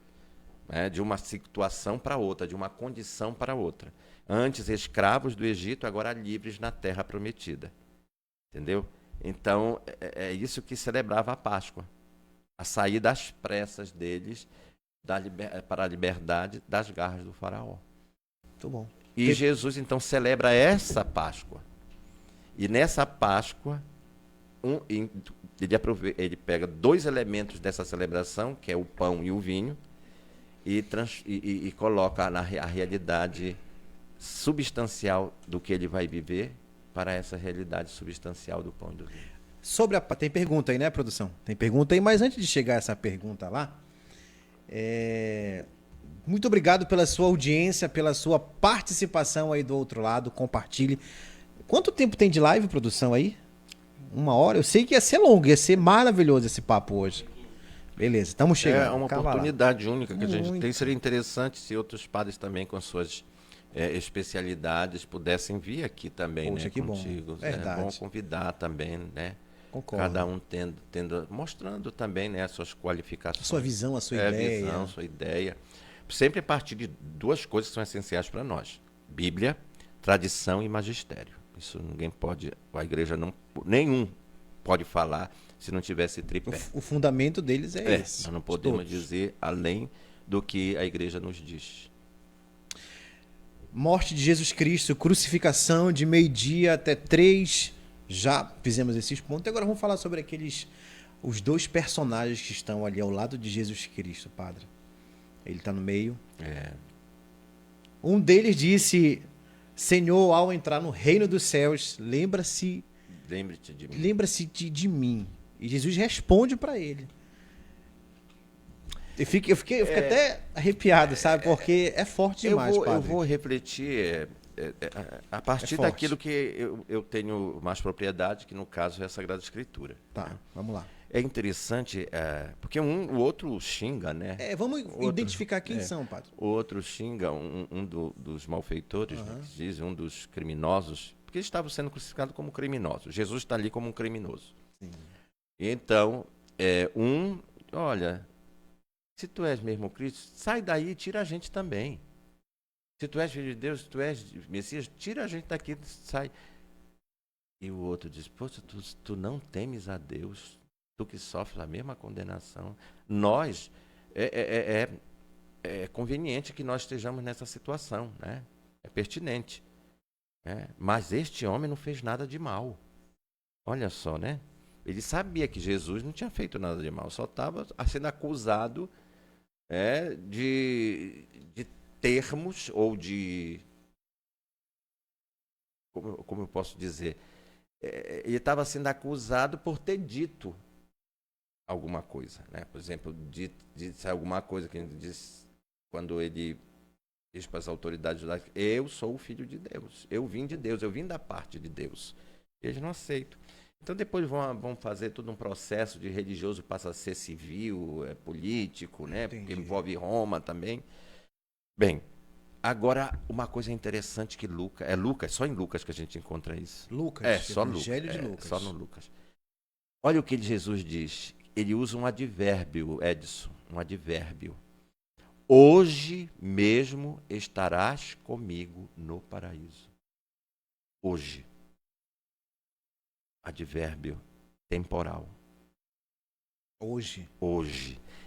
né? De uma situação para outra, de uma condição para outra. Antes escravos do Egito, agora livres na Terra Prometida. Entendeu? Então, é isso que celebrava a Páscoa. A saída às pressas deles para a liberdade das garras do faraó. Muito bom. E Jesus, então, celebra essa Páscoa. E nessa Páscoa, ele pega 2 elementos dessa celebração, que é o pão e o vinho, e coloca a realidade substancial do que ele vai viver para essa realidade substancial do pão e do vinho. Tem pergunta aí, né, produção? Tem pergunta aí, mas antes de chegar a essa pergunta lá, muito obrigado pela sua audiência, pela sua participação aí do outro lado, compartilhe. Quanto tempo tem de live, produção, aí? 1 hora? Eu sei que ia ser longo, ia ser maravilhoso esse papo hoje. Beleza, estamos chegando. É uma oportunidade única que a gente tem. Seria interessante se outros padres também, com suas especialidades pudessem vir aqui também, Poxa, né, que bom. contigo. Verdade. É bom convidar também, né? Concordo. Cada um mostrando também, né, as suas qualificações. Sua visão, a sua A ideia. visão, sua ideia. Sempre a partir de duas coisas que são essenciais para nós: Bíblia, tradição e magistério. Isso ninguém pode, a igreja não, nenhum pode falar se não tivesse tripé. O fundamento deles é esse. Nós não podemos dizer além do que a igreja nos diz. Morte de Jesus Cristo, crucificação de meio-dia até 3. Já fizemos esses pontos. E agora vamos falar sobre os dois personagens que estão ali ao lado de Jesus Cristo, Padre. Ele está no meio. Um deles disse: Senhor, ao entrar no reino dos céus, lembre-te de mim. Lembra-se de mim. E Jesus responde para ele. Eu fiquei até arrepiado, sabe? Porque é forte demais, Padre. Eu vou refletir a partir daquilo que eu tenho mais propriedade, que no caso é a Sagrada Escritura. Tá, vamos lá. É interessante, porque o outro xinga, né? Vamos identificar quem são, Padre. O outro xinga, dos malfeitores, né, que dizem, um dos criminosos, porque eles estavam sendo crucificados como criminosos. Jesus está ali como um criminoso. Sim. Então, olha, se tu és mesmo Cristo, sai daí e tira a gente também. Se tu és filho de Deus, se tu és Messias, tira a gente daqui, sai. E o outro diz: poxa, tu não temes a Deus, tu que sofres a mesma condenação. Nós, é conveniente que nós estejamos nessa situação, né? É pertinente. Né? Mas este homem não fez nada de mal. Olha só, né? Ele sabia que Jesus não tinha feito nada de mal, só estava sendo acusado de termos ou de... Como eu posso dizer? Ele estava sendo acusado por ter dito alguma coisa, né? Por exemplo, disse alguma coisa que ele disse quando ele diz para as autoridades judaicas: eu sou o filho de Deus, eu vim de Deus, eu vim da parte de Deus. Eles não aceitam. Então depois vão fazer todo um processo de religioso, passa a ser civil, político, né? Porque envolve Roma também. Bem, agora uma coisa interessante que Lucas, só em Lucas que a gente encontra isso. Lucas, só Evangelho de Lucas. Só no Lucas. Olha o que Jesus diz. Ele usa um advérbio, Edson, um advérbio. Hoje mesmo estarás comigo no paraíso. Hoje. Advérbio temporal. Hoje.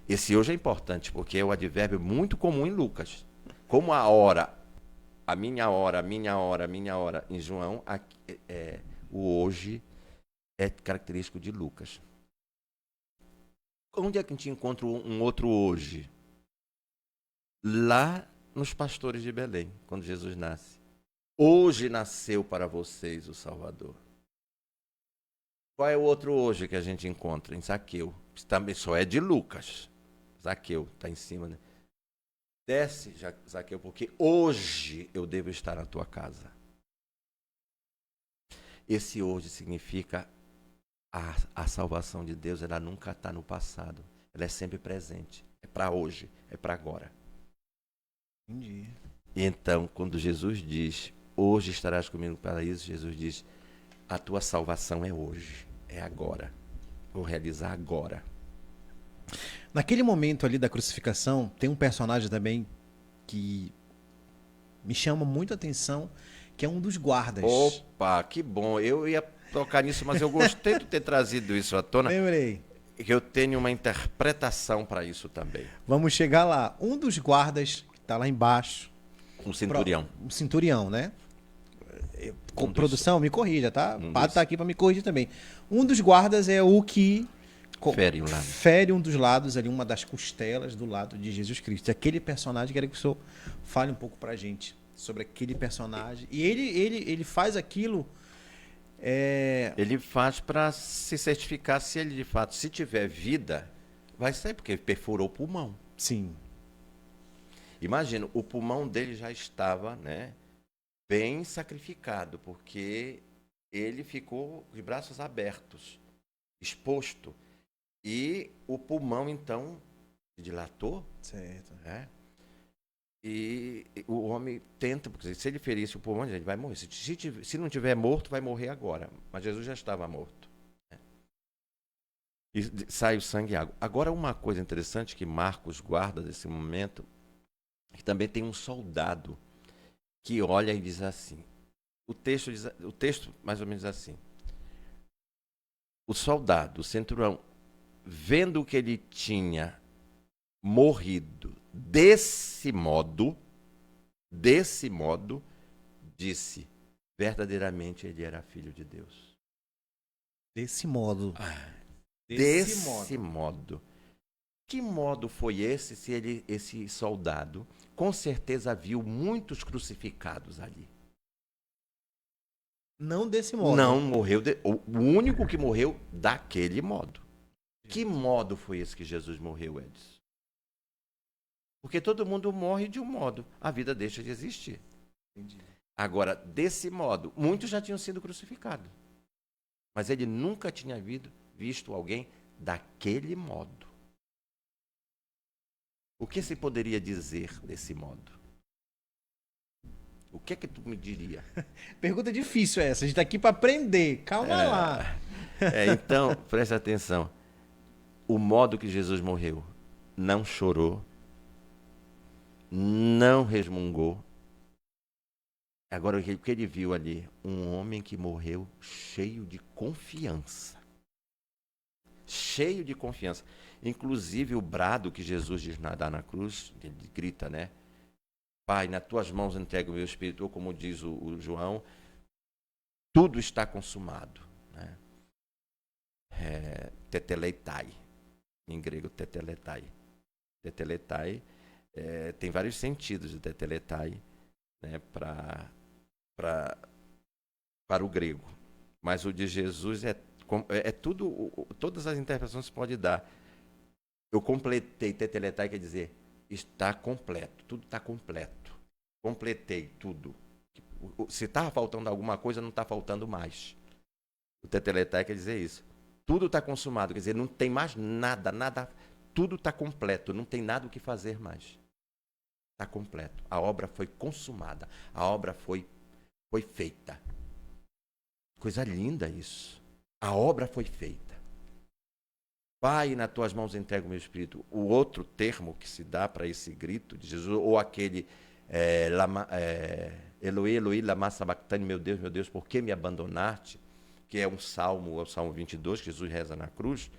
Esse hoje é importante, porque é o advérbio muito comum em Lucas. Como a hora, a minha hora, em João, o hoje é característico de Lucas. Onde é que a gente encontra um outro hoje? Lá nos pastores de Belém, quando Jesus nasce. Hoje nasceu para vocês o Salvador. Qual é o outro hoje que a gente encontra? Em Zaqueu. Também só é de Lucas. Zaqueu, está em cima, né? Desce, Zaqueu, porque hoje eu devo estar na tua casa. Esse hoje significa a salvação de Deus, ela nunca está no passado. Ela é sempre presente. É para hoje, é para agora. Entendi. Então, quando Jesus diz, hoje estarás comigo no paraíso, Jesus diz, a tua salvação é hoje, é agora. Vou realizar agora. Naquele momento ali da crucificação, tem um personagem também que me chama muito a atenção, que é um dos guardas. Opa, que bom. Eu ia tocar nisso, mas eu gostei de ter trazido isso à tona. Lembrei. Que eu tenho uma interpretação para isso também. Vamos chegar lá. Um dos guardas, que está lá embaixo. Um centurião. Um centurião, né? Produção, me corrija, tá? O padre tá aqui para me corrigir também. Um dos guardas é o que fere um dos lados ali, uma das costelas do lado de Jesus Cristo. Aquele personagem, quero que o senhor fale um pouco pra gente sobre aquele personagem. E ele faz aquilo... Ele faz para se certificar se ele de fato, se tiver vida, vai sair, porque ele perfurou o pulmão. Sim. Imagina, o pulmão dele já estava, né, bem sacrificado, porque ele ficou de braços abertos, exposto. E o pulmão, então, se dilatou. Certo. Né? E o homem tenta, porque se ele ferisse o pulmão, ele vai morrer. Se não tiver morto, vai morrer agora. Mas Jesus já estava morto. Né? E sai o sangue e água. Agora, uma coisa interessante que Marcos guarda desse momento, que também tem um soldado que olha e diz assim. O texto mais ou menos assim. O soldado, o centurião, vendo que ele tinha morrido desse modo, disse, verdadeiramente ele era filho de Deus. Desse modo. Desse modo. Que modo foi esse, se esse soldado, com certeza viu muitos crucificados ali? Não desse modo. Não morreu, o único que morreu daquele modo. Que modo foi esse que Jesus morreu, Edson? Porque todo mundo morre de um modo, a vida deixa de existir. Entendi. Agora, desse modo, muitos já tinham sido crucificados. Mas ele nunca tinha visto alguém daquele modo. O que se poderia dizer desse modo? O que é que tu me diria? Pergunta difícil essa. A gente tá aqui para aprender. Calma lá. Então, preste atenção. O modo que Jesus morreu, não chorou, não resmungou. Agora, o que ele viu ali? Um homem que morreu cheio de confiança. Cheio de confiança. Inclusive, o brado que Jesus diz na cruz, ele grita, né? Pai, nas tuas mãos entrego o meu espírito, ou como diz o João, tudo está consumado. Né? Teteleitai. Em grego, teteletai. Teteletai tem vários sentidos de teteletai, né, para o grego. Mas o de Jesus é tudo, todas as interpretações que se pode dar. Eu completei, teteletai quer dizer, está completo, tudo está completo. Completei tudo. Se estava faltando alguma coisa, não está faltando mais. O teteletai quer dizer isso. Tudo está consumado, quer dizer, não tem mais nada, tudo está completo, não tem nada o que fazer mais. Está completo. A obra foi consumada, a obra foi feita. Coisa linda isso. A obra foi feita. Pai, nas tuas mãos entrego o meu espírito. O outro termo que se dá para esse grito de Jesus, ou aquele Eloi, Eloi, lama sabachthani, meu Deus, por que me abandonaste? Que é um salmo, o Salmo 22, que Jesus reza na cruz.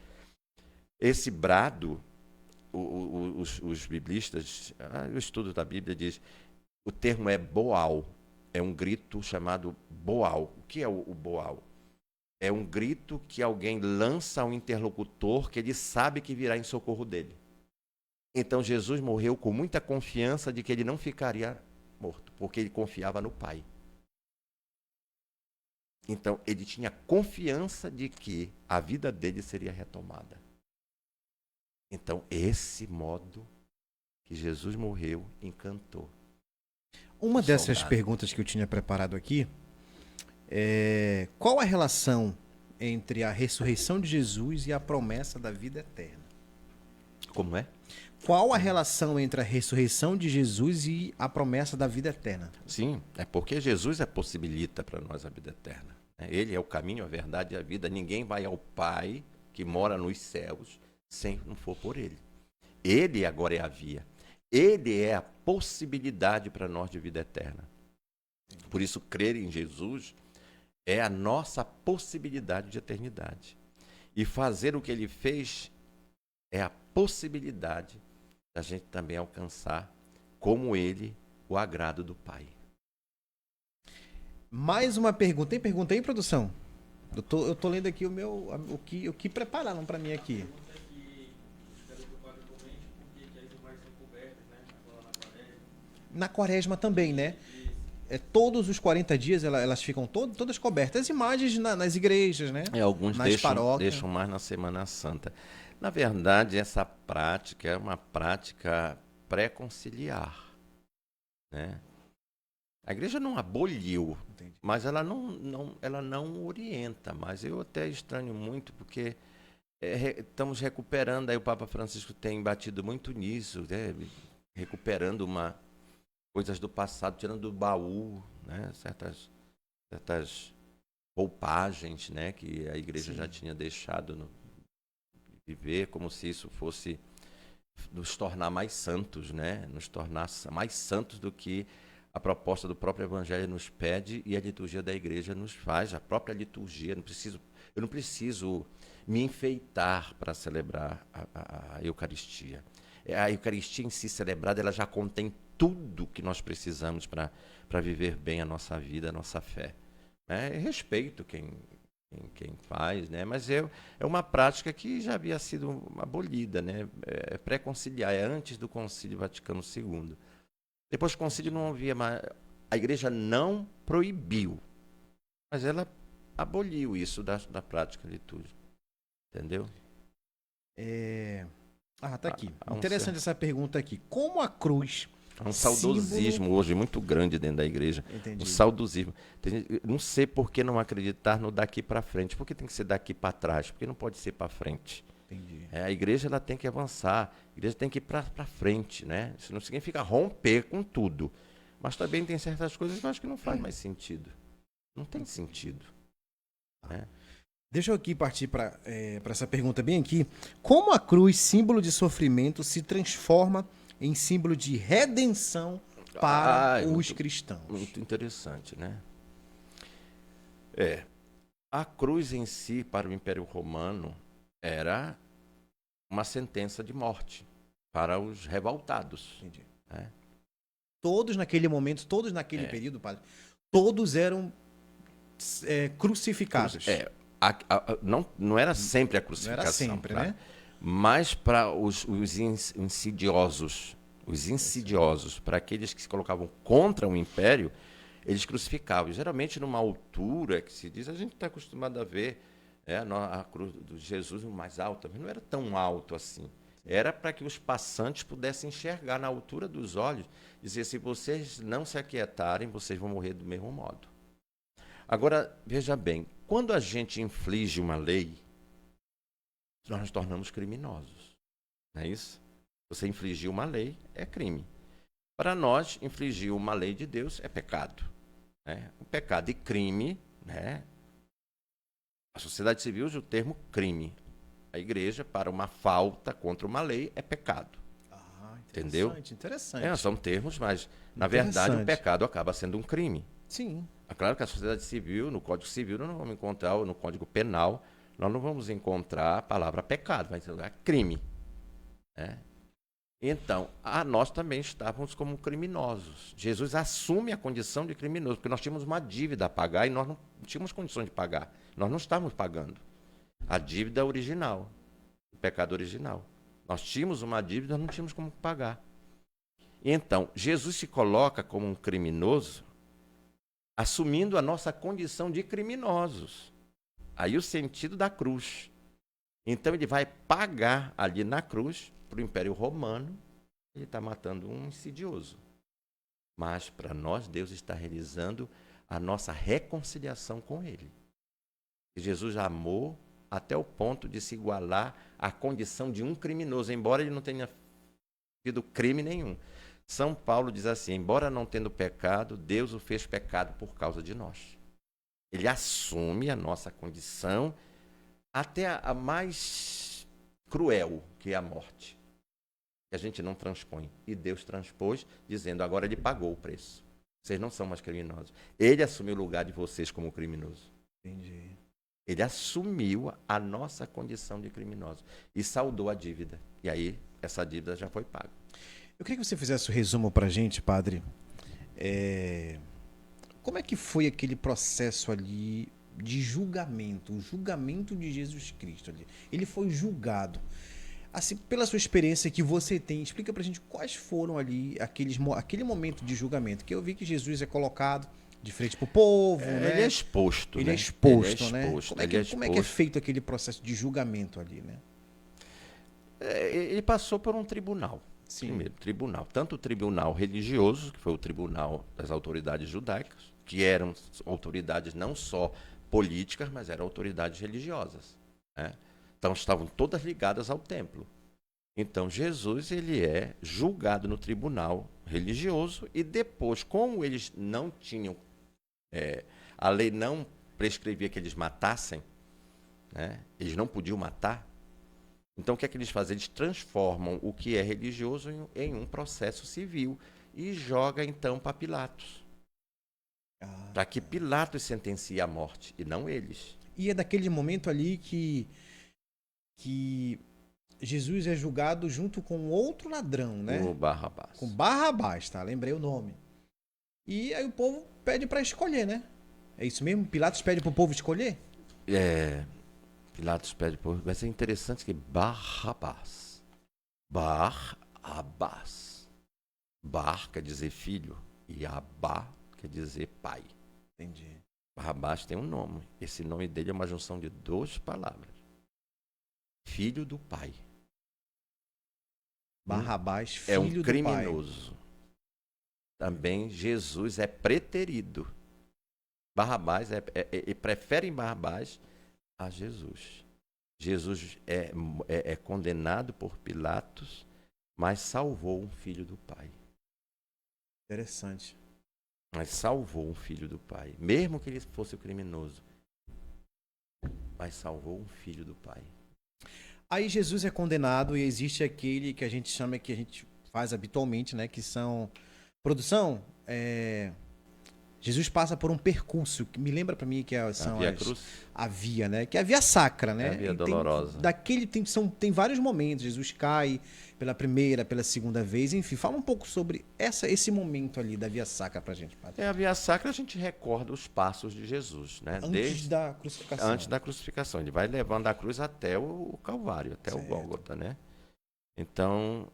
Esse brado, os biblistas, o estudo da Bíblia diz, o termo é boal, é um grito chamado boal. O que é o boal? É um grito que alguém lança ao interlocutor que ele sabe que virá em socorro dele. Então Jesus morreu com muita confiança de que ele não ficaria morto, porque ele confiava no Pai. Então ele tinha confiança de que a vida dele seria retomada. Então esse modo que Jesus morreu encantou. Uma dessas perguntas que eu tinha preparado aqui é: qual a relação entre a ressurreição de Jesus e a promessa da vida eterna? Como é? Qual a relação entre a ressurreição de Jesus e a promessa da vida eterna? Sim, é porque Jesus possibilita para nós a vida eterna. Ele é o caminho, a verdade e a vida. Ninguém vai ao Pai que mora nos céus se não for por Ele. Ele agora é a via. Ele é a possibilidade para nós de vida eterna. Por isso, crer em Jesus é a nossa possibilidade de eternidade. E fazer o que Ele fez é a possibilidade da gente também alcançar, como Ele, o agrado do Pai. Mais uma pergunta. Tem pergunta aí, produção? Eu tô lendo aqui o que prepararam para mim aqui. Na quaresma também, né? Todos os 40 dias elas ficam todas cobertas. As imagens nas igrejas, né? Alguns nas paróquias. deixam mais na Semana Santa. Na verdade, essa prática é uma prática pré-conciliar, né? A igreja não aboliu, entendi, mas ela não orienta. Mas eu até estranho muito, porque estamos recuperando, aí o Papa Francisco tem batido muito nisso, né? Recuperando coisas do passado, tirando do baú, né? Certas roupagens, né? Que a igreja já tinha deixado viver, como se isso fosse nos tornar mais santos, né? Nos tornar mais santos do que a proposta do próprio Evangelho nos pede e a liturgia da igreja nos faz. A própria liturgia, eu não preciso me enfeitar para celebrar a Eucaristia. A Eucaristia em si celebrada, ela já contém tudo que nós precisamos para viver bem a nossa vida, a nossa fé. Respeito quem faz, né? Mas é uma prática que já havia sido abolida, né? É pré-conciliar, é antes do Concílio Vaticano II. Depois do Concílio não havia mais... A Igreja não proibiu, mas ela aboliu isso da prática litúrgica. Entendeu? Tá aqui. Interessante essa pergunta aqui. Como a cruz... Há um saudosismo hoje muito grande dentro da igreja. Entendi. Um saudosismo. Não sei por que não acreditar no daqui para frente. Por que tem que ser daqui para trás? Por que não pode ser para frente? Entendi. A igreja ela tem que avançar. A igreja tem que ir para frente, né? Isso não significa romper com tudo. Mas também tem certas coisas que eu acho que não faz mais sentido. Não tem sentido. Né? Deixa eu aqui partir para essa pergunta bem aqui. Como a cruz, símbolo de sofrimento, se transforma em símbolo de redenção para os cristãos? Muito interessante, né? A cruz em si, para o Império Romano, era uma sentença de morte para os revoltados. Entendi. Todos naquele momento, todos naquele período, padre, todos eram crucificados. Não era sempre a crucificação. Não era sempre, né? Mas para os insidiosos, para aqueles que se colocavam contra o império, eles crucificavam. Geralmente numa altura que se diz, a gente está acostumado a ver a cruz de Jesus mais alta, mas não era tão alto assim. Era para que os passantes pudessem enxergar na altura dos olhos, dizer, se vocês não se aquietarem, vocês vão morrer do mesmo modo. Agora, veja bem, quando a gente inflige uma lei, nós nos tornamos criminosos. Não é isso? Você infligir uma lei é crime. Para nós, infligir uma lei de Deus é pecado. Né? O pecado e crime, né? A sociedade civil usa o termo crime. A igreja, para uma falta contra uma lei, é pecado. Entendeu? Interessante. São termos, mas, na verdade, o pecado acaba sendo um crime. Sim. É claro que a sociedade civil, no Código Civil, nós não vamos encontrar, ou no Código Penal, nós não vamos encontrar a palavra pecado, vai ser crime. Então, nós também estávamos como criminosos. Jesus assume a condição de criminoso, porque nós tínhamos uma dívida a pagar e nós não tínhamos condições de pagar. Nós não estávamos pagando a dívida original, o pecado original. Nós tínhamos uma dívida, nós não tínhamos como pagar. Então, Jesus se coloca como um criminoso, assumindo a nossa condição de criminosos. Aí o sentido da cruz. Então ele vai pagar ali na cruz, para o Império Romano, ele está matando um insidioso. Mas para nós, Deus está realizando a nossa reconciliação com ele. E Jesus amou até o ponto de se igualar à condição de um criminoso, embora ele não tenha tido crime nenhum. São Paulo diz assim, embora não tendo pecado, Deus o fez pecado por causa de nós. Ele assume a nossa condição até a mais cruel, que é a morte. Que a gente não transpõe. E Deus transpôs, dizendo, agora ele pagou o preço. Vocês não são mais criminosos. Ele assumiu o lugar de vocês como criminoso. Entendi. Ele assumiu a nossa condição de criminoso e saldou a dívida. E aí, essa dívida já foi paga. Eu queria que você fizesse o resumo para a gente, padre. Como é que foi aquele processo ali de julgamento, o julgamento de Jesus Cristo ali? Ele foi julgado. Assim, pela sua experiência que você tem, explica pra gente quais foram ali aquele momento de julgamento, que eu vi que Jesus é colocado de frente pro povo, né? Ele é exposto, Ele né? é exposto, né? Exposto, Como é que é feito aquele processo de julgamento ali, né? Ele passou por um tribunal. Sim. Primeiro, tribunal. Tanto o tribunal religioso, que foi o tribunal das autoridades judaicas, que eram autoridades não só políticas, mas eram autoridades religiosas, né? Então, estavam todas ligadas ao templo. Então, Jesus ele é julgado no tribunal religioso, e depois, como eles não tinham, a lei não prescrevia que eles matassem, né? Eles não podiam matar. Então, o que é que eles fazem? Eles transformam o que é religioso em um processo civil e joga, então, para Pilatos. Para que Pilatos sentencie a morte, e não eles. E é daquele momento ali que Jesus é julgado junto com outro ladrão, né? O Barrabás. Com Barrabás, tá? Lembrei o nome. E aí o povo pede para escolher, né? É isso mesmo? Pilatos pede pro povo escolher? Pilatos pede por... Mas é interessante que Barrabás. Bar quer dizer filho e Abá quer dizer pai. Entendi. Barrabás tem um nome. Esse nome dele é uma junção de duas palavras. Filho do pai. Barrabás, filho é um do criminoso. Também Jesus é preterido. Barrabás preferem Barrabás a Jesus. Jesus é condenado por Pilatos, mas salvou um filho do pai. Interessante. Mas salvou um filho do pai. Mesmo que ele fosse o criminoso. Mas salvou um filho do pai. Aí Jesus é condenado e existe aquele que a gente chama, que a gente faz habitualmente, né? Que são... Produção, Jesus passa por um percurso, que me lembra para mim que são a Via Cruz. A via, né? Que é a via sacra, né? É a via dolorosa. Tem vários momentos. Jesus cai pela primeira, pela segunda vez, enfim. Fala um pouco sobre esse momento ali da via sacra pra gente, padre. A via sacra a gente recorda os passos de Jesus, né? Antes da crucificação. Antes da crucificação. Ele vai levando a cruz até o Calvário, até certo. O Gólgota, né? Então,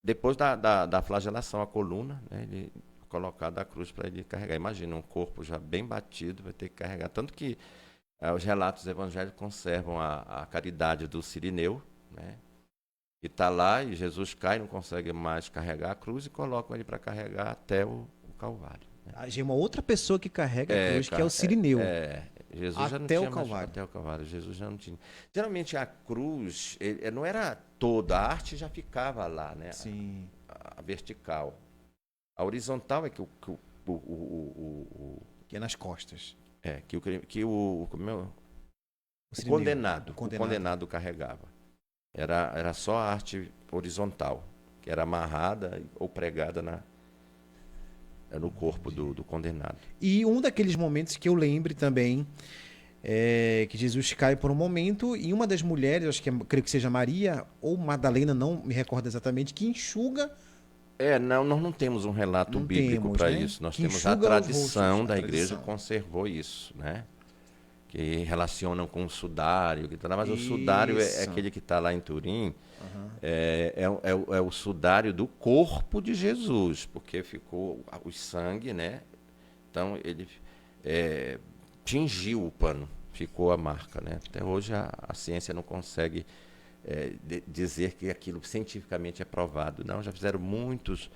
depois da flagelação, a coluna, né? Ele colocado a cruz para ele carregar. Imagina, um corpo já bem batido, vai ter que carregar. Tanto que os relatos evangélicos conservam a caridade do Cirineu, né? E está lá, e Jesus cai, não consegue mais carregar a cruz, e colocam ele para carregar até o Calvário. Né? Tem uma outra pessoa que carrega a cruz, que é o Cirineu. Jesus já não tinha mais até o Calvário. Jesus já não tinha. Geralmente a cruz não era toda, a arte já ficava lá, né? Sim. A vertical. A horizontal é que que é nas costas. Que o condenado carregava. Era só a arte horizontal, que era amarrada ou pregada no corpo do condenado. E um daqueles momentos que eu lembre também é que Jesus cai por um momento e uma das mulheres, acho que creio que seja Maria ou Madalena, não me recordo exatamente, que enxuga. Nós não temos um relato bíblico para isso. Nós temos a tradição da igreja conservou isso, né? Que relacionam com o sudário, mas o sudário é aquele que está lá em Turim, é o sudário do corpo de Jesus, porque ficou o sangue, né? Então ele tingiu o pano, ficou a marca, né? Até hoje a ciência não consegue dizer que aquilo cientificamente é provado. Não, já fizeram muitos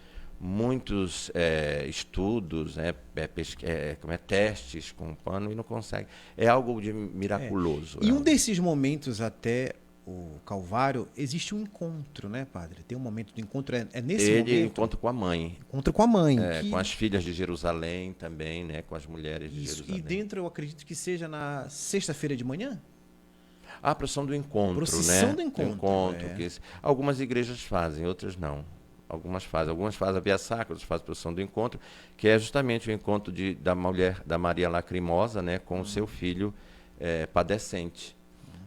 estudos, né, testes com pano e não consegue. É algo de miraculoso. E um desses momentos até o Calvário, existe um encontro, né, padre? Tem um momento de encontro, nesse momento... Ele encontra com a mãe. Encontro com a mãe. Com as filhas de Jerusalém também, né, com as mulheres de Jerusalém. E dentro, eu acredito que seja na sexta-feira de manhã? A procissão do encontro, procissão né? do encontro. Que algumas igrejas fazem, outras não. Algumas fazem a via sacra, outras fazem a procissão do encontro, que é justamente o encontro da mulher, da Maria Lacrimosa, né, com o seu filho padecente.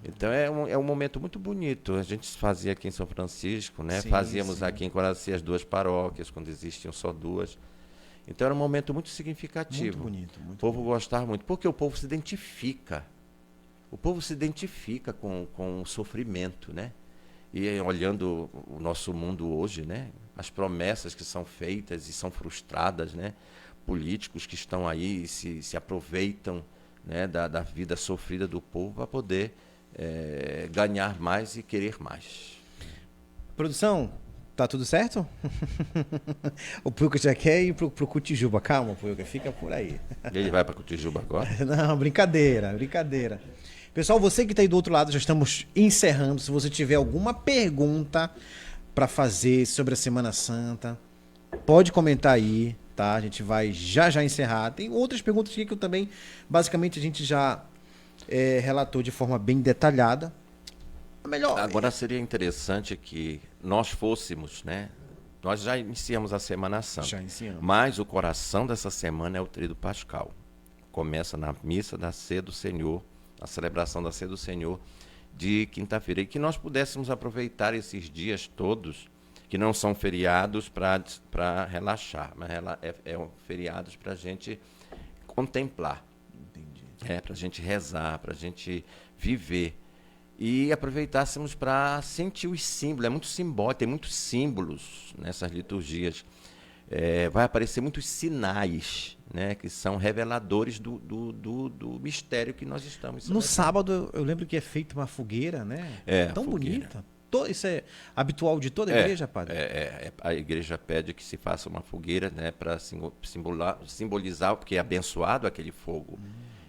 Então é um momento muito bonito. A gente fazia aqui em São Francisco, né? Fazíamos aqui em Coraci as duas paróquias, quando existiam só duas. Então era um momento muito significativo. Muito bonito. O povo gostava muito, porque o povo se identifica. O povo se identifica com o sofrimento, né? E olhando o nosso mundo hoje, né? As promessas que são feitas e são frustradas, né? Políticos que estão aí e se aproveitam, né? da vida sofrida do povo para poder ganhar mais e querer mais. Produção, tá tudo certo? O Puiuca já quer ir pro Cotijuba. Calma, Puiuca, fica por aí. Ele vai para Cotijuba agora? Não, brincadeira. Pessoal, você que está aí do outro lado, já estamos encerrando. Se você tiver alguma pergunta para fazer sobre a Semana Santa? Pode comentar aí, tá? A gente vai já encerrar. Tem outras perguntas aqui que eu também, basicamente, a gente já relatou de forma bem detalhada. Melhor. Agora seria interessante que nós fôssemos, né? Nós já iniciamos a Semana Santa. Já iniciamos. Mas o coração dessa semana é o Tríduo Pascal. Começa na missa da Ceia do Senhor, a celebração da Ceia do Senhor de quinta-feira. E que nós pudéssemos aproveitar esses dias todos, que não são feriados para relaxar, mas feriados para a gente contemplar. Entendi. Para a gente rezar, para a gente viver. E aproveitássemos para sentir os símbolos. É muito simbólico, tem muitos símbolos nessas liturgias. Vai aparecer muitos sinais, né, que são reveladores do mistério que nós estamos. No sábado, eu lembro que é feita uma fogueira, né? Tão fogueira. Bonita. Isso é habitual de toda a igreja, padre? A igreja pede que se faça uma fogueira, né, para simbolizar, porque é abençoado aquele fogo.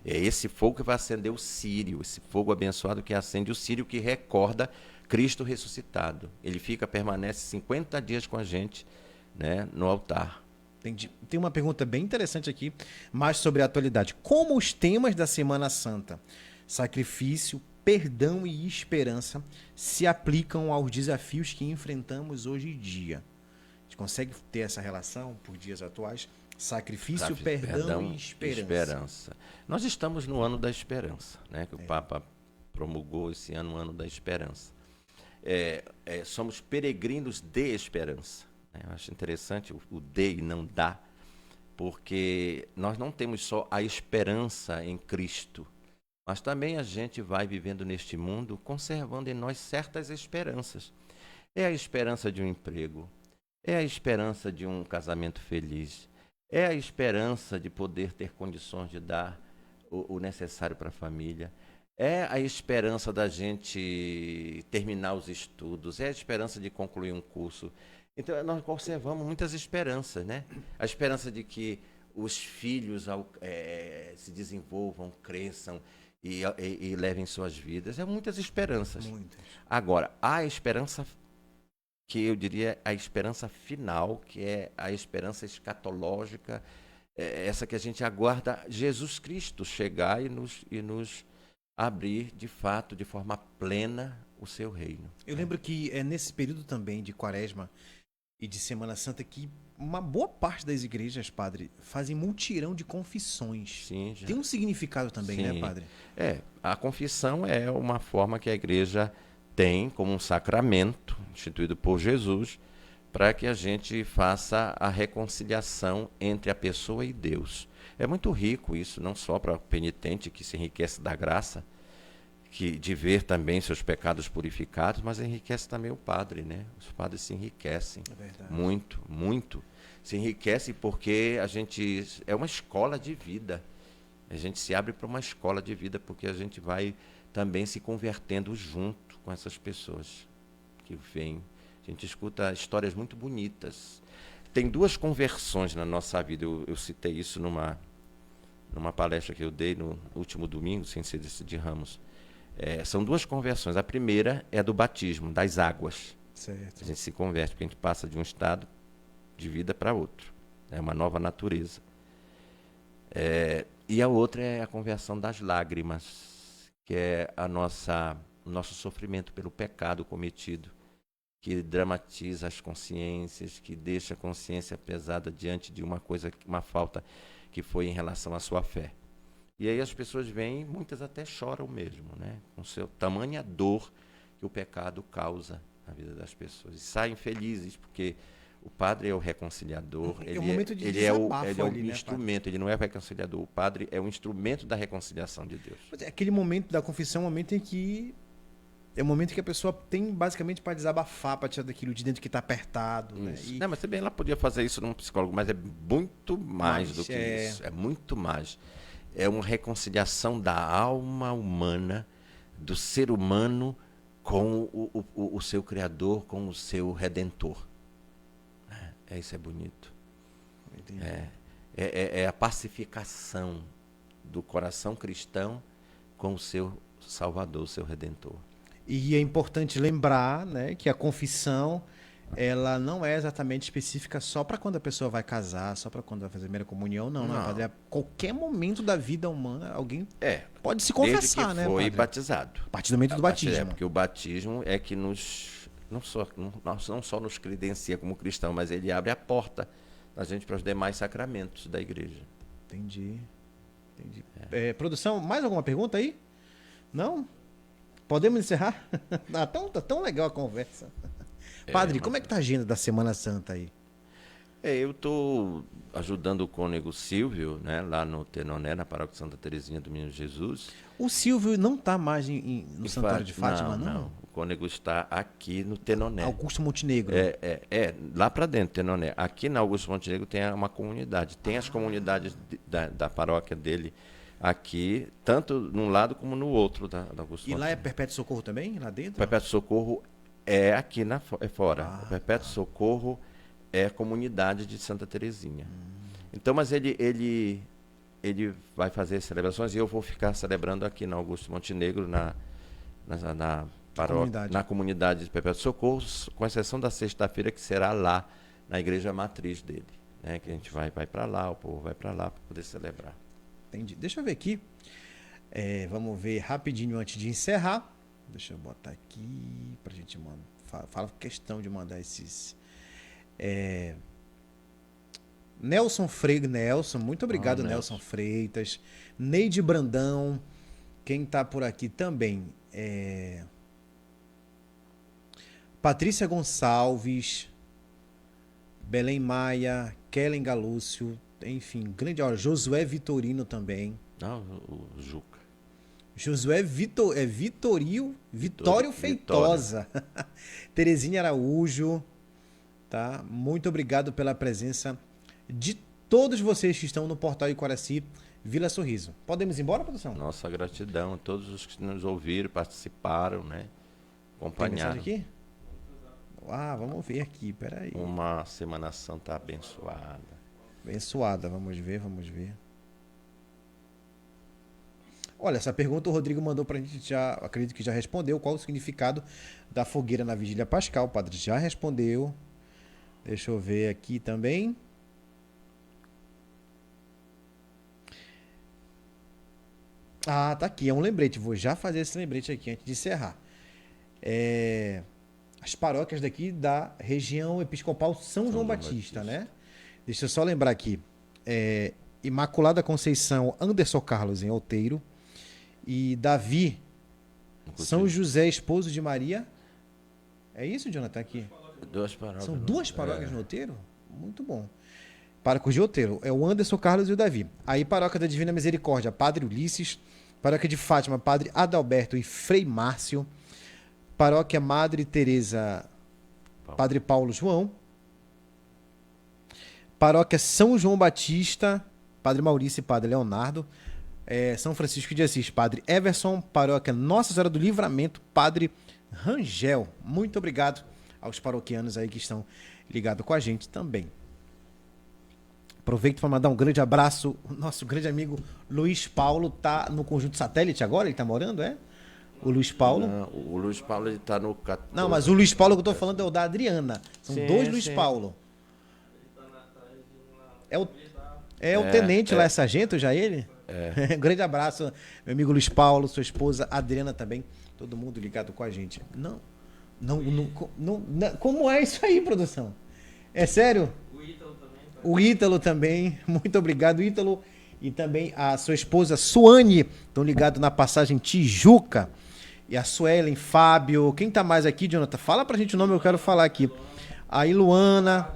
É esse fogo que vai acender o círio, esse fogo abençoado que acende o círio, que recorda Cristo ressuscitado. Ele permanece 50 dias com a gente, né, no altar. Entendi. Tem uma pergunta bem interessante aqui, mais sobre a atualidade. Como os temas da Semana Santa, sacrifício, perdão e esperança, se aplicam aos desafios que enfrentamos hoje em dia? A gente consegue ter essa relação por dias atuais? Sacrifício, perdão e esperança. Nós estamos no ano da esperança, né? Que o Papa promulgou esse ano, o ano da esperança. Somos peregrinos de esperança. Né? Eu acho interessante o de e não da, porque nós não temos só a esperança em Cristo, mas também a gente vai vivendo neste mundo conservando em nós certas esperanças. É a esperança de um emprego, é a esperança de um casamento feliz, é a esperança de poder ter condições de dar o necessário para a família. É a esperança da gente terminar os estudos. É a esperança de concluir um curso. Então, nós conservamos muitas esperanças, né? A esperança de que os filhos se desenvolvam, cresçam e levem suas vidas. É muitas esperanças. Muitas. Agora, a esperança que eu diria a esperança final, que é a esperança escatológica, essa que a gente aguarda Jesus Cristo chegar e nos abrir, de fato, de forma plena, o seu reino. Eu lembro que é nesse período também de Quaresma e de Semana Santa que uma boa parte das igrejas, padre, fazem mutirão de confissões. Sim, já. Tem um significado também, Sim. né, padre? A confissão é uma forma que a igreja tem como um sacramento instituído por Jesus para que a gente faça a reconciliação entre a pessoa e Deus. É muito rico isso, não só para o penitente que se enriquece da graça, de ver também seus pecados purificados, mas enriquece também o padre, né? Os padres se enriquecem muito, muito. Se enriquece porque a gente é uma escola de vida. A gente se abre para uma escola de vida porque a gente vai também se convertendo junto com essas pessoas que vêm. A gente escuta histórias muito bonitas. Tem duas conversões na nossa vida. Eu citei isso numa palestra que eu dei no último domingo, sem ser desse de Ramos. São duas conversões. A primeira é a do batismo, das águas. Certo. A gente se converte, porque a gente passa de um estado de vida para outro. É uma nova natureza. E a outra é a conversão das lágrimas, que é o nosso sofrimento pelo pecado cometido, que dramatiza as consciências, que deixa a consciência pesada diante de uma falta que foi em relação à sua fé. E aí as pessoas vêm, muitas até choram mesmo, né? Com tamanha dor que o pecado causa na vida das pessoas. E saem felizes, porque o padre é o reconciliador, ele é o instrumento, ele não é o reconciliador. O padre é o instrumento da reconciliação de Deus. Aquele momento da confissão é um momento em que é o momento que a pessoa tem basicamente para desabafar, para tirar daquilo de dentro que está apertado. Né? Não, mas também ela podia fazer isso num psicólogo, mas é muito mais do que isso. É muito mais. É uma reconciliação da alma humana, do ser humano com o seu Criador, com o seu Redentor. Isso é bonito. É a pacificação do coração cristão com o seu Salvador, o seu Redentor. E é importante lembrar, né, que a confissão ela não é exatamente específica só para quando a pessoa vai casar, só para quando vai fazer a primeira comunhão, não, né, Não. padre? A qualquer momento da vida humana, alguém É, pode se desde confessar, que né, foi padre? batizado. A partir do momento do É, batismo. porque o batismo é que não só nos credencia como cristão, mas ele abre a porta da gente para os demais sacramentos da igreja. Entendi. Produção, mais alguma pergunta aí? Não? Podemos encerrar? Tá tão legal a conversa. Padre, como é que tá a agenda da Semana Santa aí? Eu estou ajudando o cônego Silvio, né, lá no Tenoné, na paróquia Santa Teresinha do Menino Jesus. O Silvio não tá mais no Santuário de Fátima, não? O cônego está aqui no Tenoné. Augusto Montenegro. Lá para dentro, Tenoné. Aqui na Augusto Montenegro tem uma comunidade. Tem as comunidades da paróquia dele aqui, tanto num lado como no outro da Augusto E lá Montenegro. é Perpétuo Socorro também, lá dentro? O Perpétuo Socorro é aqui fora. Ah, O Perpétuo Socorro é a comunidade de Santa Teresinha. Então, mas ele vai fazer celebrações e eu vou ficar celebrando aqui na Augusto Montenegro, na paróquia, na comunidade de Perpétuo Socorro, com exceção da sexta-feira, que será lá, na igreja matriz dele. Né? Que a gente vai para lá, o povo vai para lá para poder celebrar. Entendi. Deixa eu ver aqui. Vamos ver rapidinho antes de encerrar. Deixa eu botar aqui pra gente mandar. Fala questão de mandar esses. Nelson Freire, muito obrigado, Nelson Freitas. Neide Brandão, quem tá por aqui também Patrícia Gonçalves, Belém Maia, Kellen Galúcio, enfim, grande hora. Josué Vitorino também. Não, o Juca. Josué Vitório Feitosa. Terezinha Araújo. Tá? Muito obrigado pela presença de todos vocês que estão no Portal Icoraci, Vila Sorriso. Podemos ir embora, produção? Nossa gratidão a todos os que nos ouviram, participaram, né? Acompanharam. Tem mensagem aqui? Vamos ver aqui, peraí. Uma Semana Santa abençoada. Abençoada, vamos ver. Olha, essa pergunta o Rodrigo mandou pra gente, acredito que já respondeu. Qual o significado da fogueira na Vigília Pascal? O padre já respondeu. Deixa eu ver aqui também. Tá aqui, é um lembrete. Vou já fazer esse lembrete aqui antes de encerrar. As paróquias daqui da região episcopal São João Batista, né? Deixa eu só lembrar aqui. Imaculada Conceição, Anderson Carlos em Outeiro. E Davi, São José, esposo de Maria. É isso, Jonathan, aqui? São duas paróquias no Outeiro? Muito bom. Paróquia de Outeiro. É o Anderson Carlos e o Davi. Aí, Paróquia da Divina Misericórdia, Padre Ulisses. Paróquia de Fátima, Padre Adalberto e Frei Márcio. Paróquia Madre Teresa, Padre Paulo João. Paróquia São João Batista, Padre Maurício e Padre Leonardo. São Francisco de Assis, Padre Everson. Paróquia Nossa Senhora do Livramento, Padre Rangel. Muito obrigado aos paroquianos aí que estão ligados com a gente também. Aproveito para mandar um grande abraço. O nosso grande amigo Luiz Paulo tá no Conjunto Satélite agora? Ele tá morando, O Luiz Paulo? Não, o Luiz Paulo ele tá no... Não, mas o Luiz Paulo que eu tô falando é o da Adriana. São dois Luiz Paulo. É o tenente lá, é sargento já ele? Um grande abraço, meu amigo Luiz Paulo, sua esposa Adriana também. Todo mundo ligado com a gente. Não, como é isso aí, produção? É sério? O Ítalo também. Muito obrigado, Ítalo. E também a sua esposa Suane. Estão ligados na passagem Tijuca. E a Suelen, Fábio. Quem tá mais aqui, Jonathan? Fala pra gente o nome, eu quero falar aqui. A Iluana.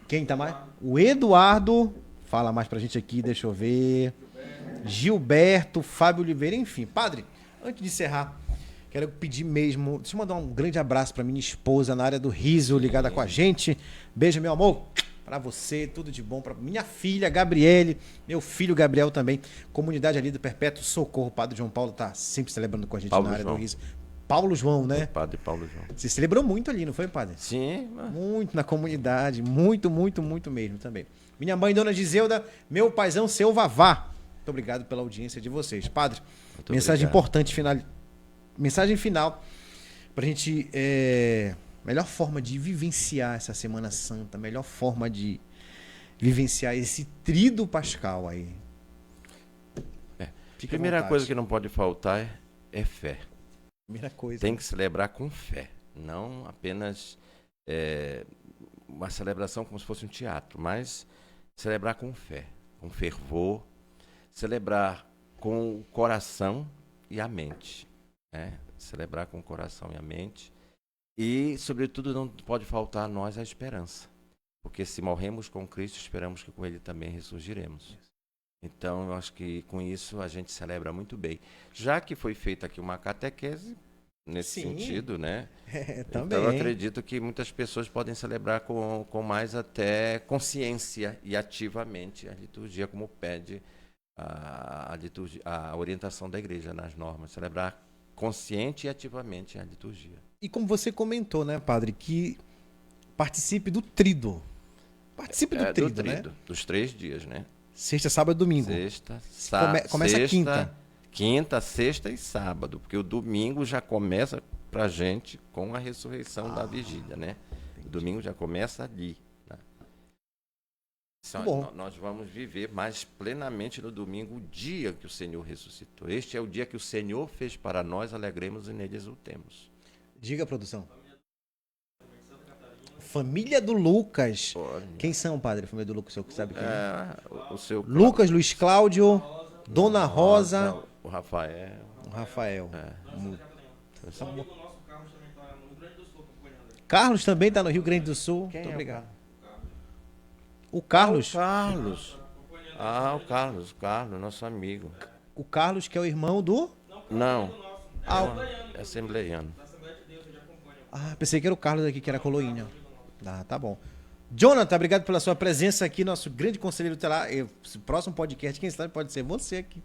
Quem tá mais? O Eduardo. Fala mais pra gente aqui, deixa eu ver. Gilberto, Fábio Oliveira, enfim. Padre, antes de encerrar, quero pedir mesmo, deixa eu mandar um grande abraço pra minha esposa na área do riso, ligada com a gente. Beijo, meu amor. Pra você, tudo de bom. Pra minha filha, Gabriele, meu filho Gabriel também. Comunidade ali do Perpétuo Socorro. O Padre João Paulo tá sempre celebrando com a gente na área do riso. Paulo João, né? Padre Paulo João. Você celebrou muito ali, não foi, padre? Sim. Muito na comunidade. Muito mesmo também. Minha mãe, Dona Giseuda, meu paizão, seu Vavá. Muito obrigado pela audiência de vocês. Padre, mensagem importante, mensagem final pra gente Melhor forma de vivenciar essa Semana Santa, melhor forma de vivenciar esse tríduo pascal aí. Fique à Primeira vontade. coisa que não pode faltar é fé. Primeira coisa. Tem que celebrar com fé, não apenas uma celebração como se fosse um teatro, mas celebrar com fé, com fervor, celebrar com o coração e a mente, né? Celebrar com o coração e a mente e, sobretudo, não pode faltar a nós a esperança, porque se morremos com Cristo, esperamos que com Ele também ressurgiremos. Então, eu acho que com isso a gente celebra muito bem. Já que foi feita aqui uma catequese nesse sentido, né? Também. Então, eu acredito que muitas pessoas podem celebrar com mais até consciência e ativamente a liturgia, como pede a orientação da igreja nas normas. Celebrar consciente e ativamente a liturgia. E como você comentou, né, padre, que participe do tríduo. Participe do tríduo, né? Dos 3 dias, né? Sexta, sábado e domingo. Começa sexta, quinta. Quinta, sexta e sábado, porque o domingo já começa pra gente com a ressurreição da vigília, né? O domingo já começa ali. Né? Nós vamos viver mais plenamente no domingo o dia que o Senhor ressuscitou. Este é o dia que o Senhor fez para nós, alegremos e nele exultemos. Diga, produção. Família do Lucas. Olha. Quem são, padre? Família do Lucas, o senhor que sabe quem é? O seu Lucas, Luiz Cláudio, Dona Rosa, o Rafael. o Rafael. Amigo nosso, Carlos, também está no Rio Grande do Sul acompanhando. Carlos também está no Rio Grande do Sul. Quem Muito é obrigado. O Carlos. O Carlos, nosso amigo. O Carlos, que é o irmão do... Não, Não, é assembleiano. da Assembleia de Deus, ele acompanha. Ah, pensei que era o Carlos aqui, que era coloínha. Ah, tá bom. Jonathan, obrigado pela sua presença aqui, nosso grande conselheiro tutelar. Próximo podcast, quem sabe pode ser você aqui.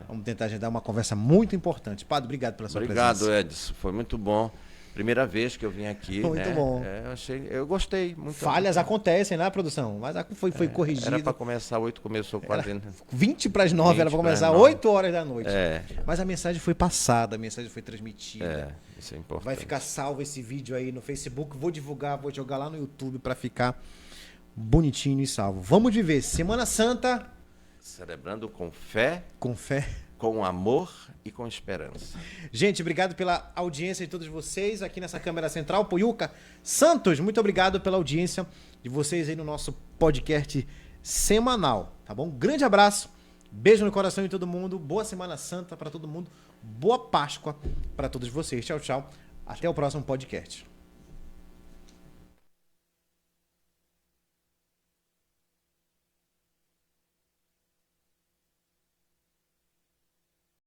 Vamos tentar agendar uma conversa muito importante. Padre, obrigado pela sua presença. Obrigado, Edson. Foi muito bom. Primeira vez que eu vim aqui. Muito bom. Eu gostei muito. Falhas acontecem na produção, mas foi corrigido. Era para começar 8, começou quase. 20 para as 9, era para começar 9. 8 horas da noite. É. Mas a mensagem foi passada, a mensagem foi transmitida. Isso é importante. Vai ficar salvo esse vídeo aí no Facebook. Vou divulgar, vou jogar lá no YouTube para ficar bonitinho e salvo. Vamos viver Semana Santa. Celebrando com fé, com amor e com esperança. Gente, obrigado pela audiência de todos vocês aqui nessa câmera central. Poiuca Santos, muito obrigado pela audiência de vocês aí no nosso podcast semanal, tá bom? Grande abraço, beijo no coração de todo mundo, boa Semana Santa para todo mundo, boa Páscoa para todos vocês. Tchau, tchau. Até o próximo podcast.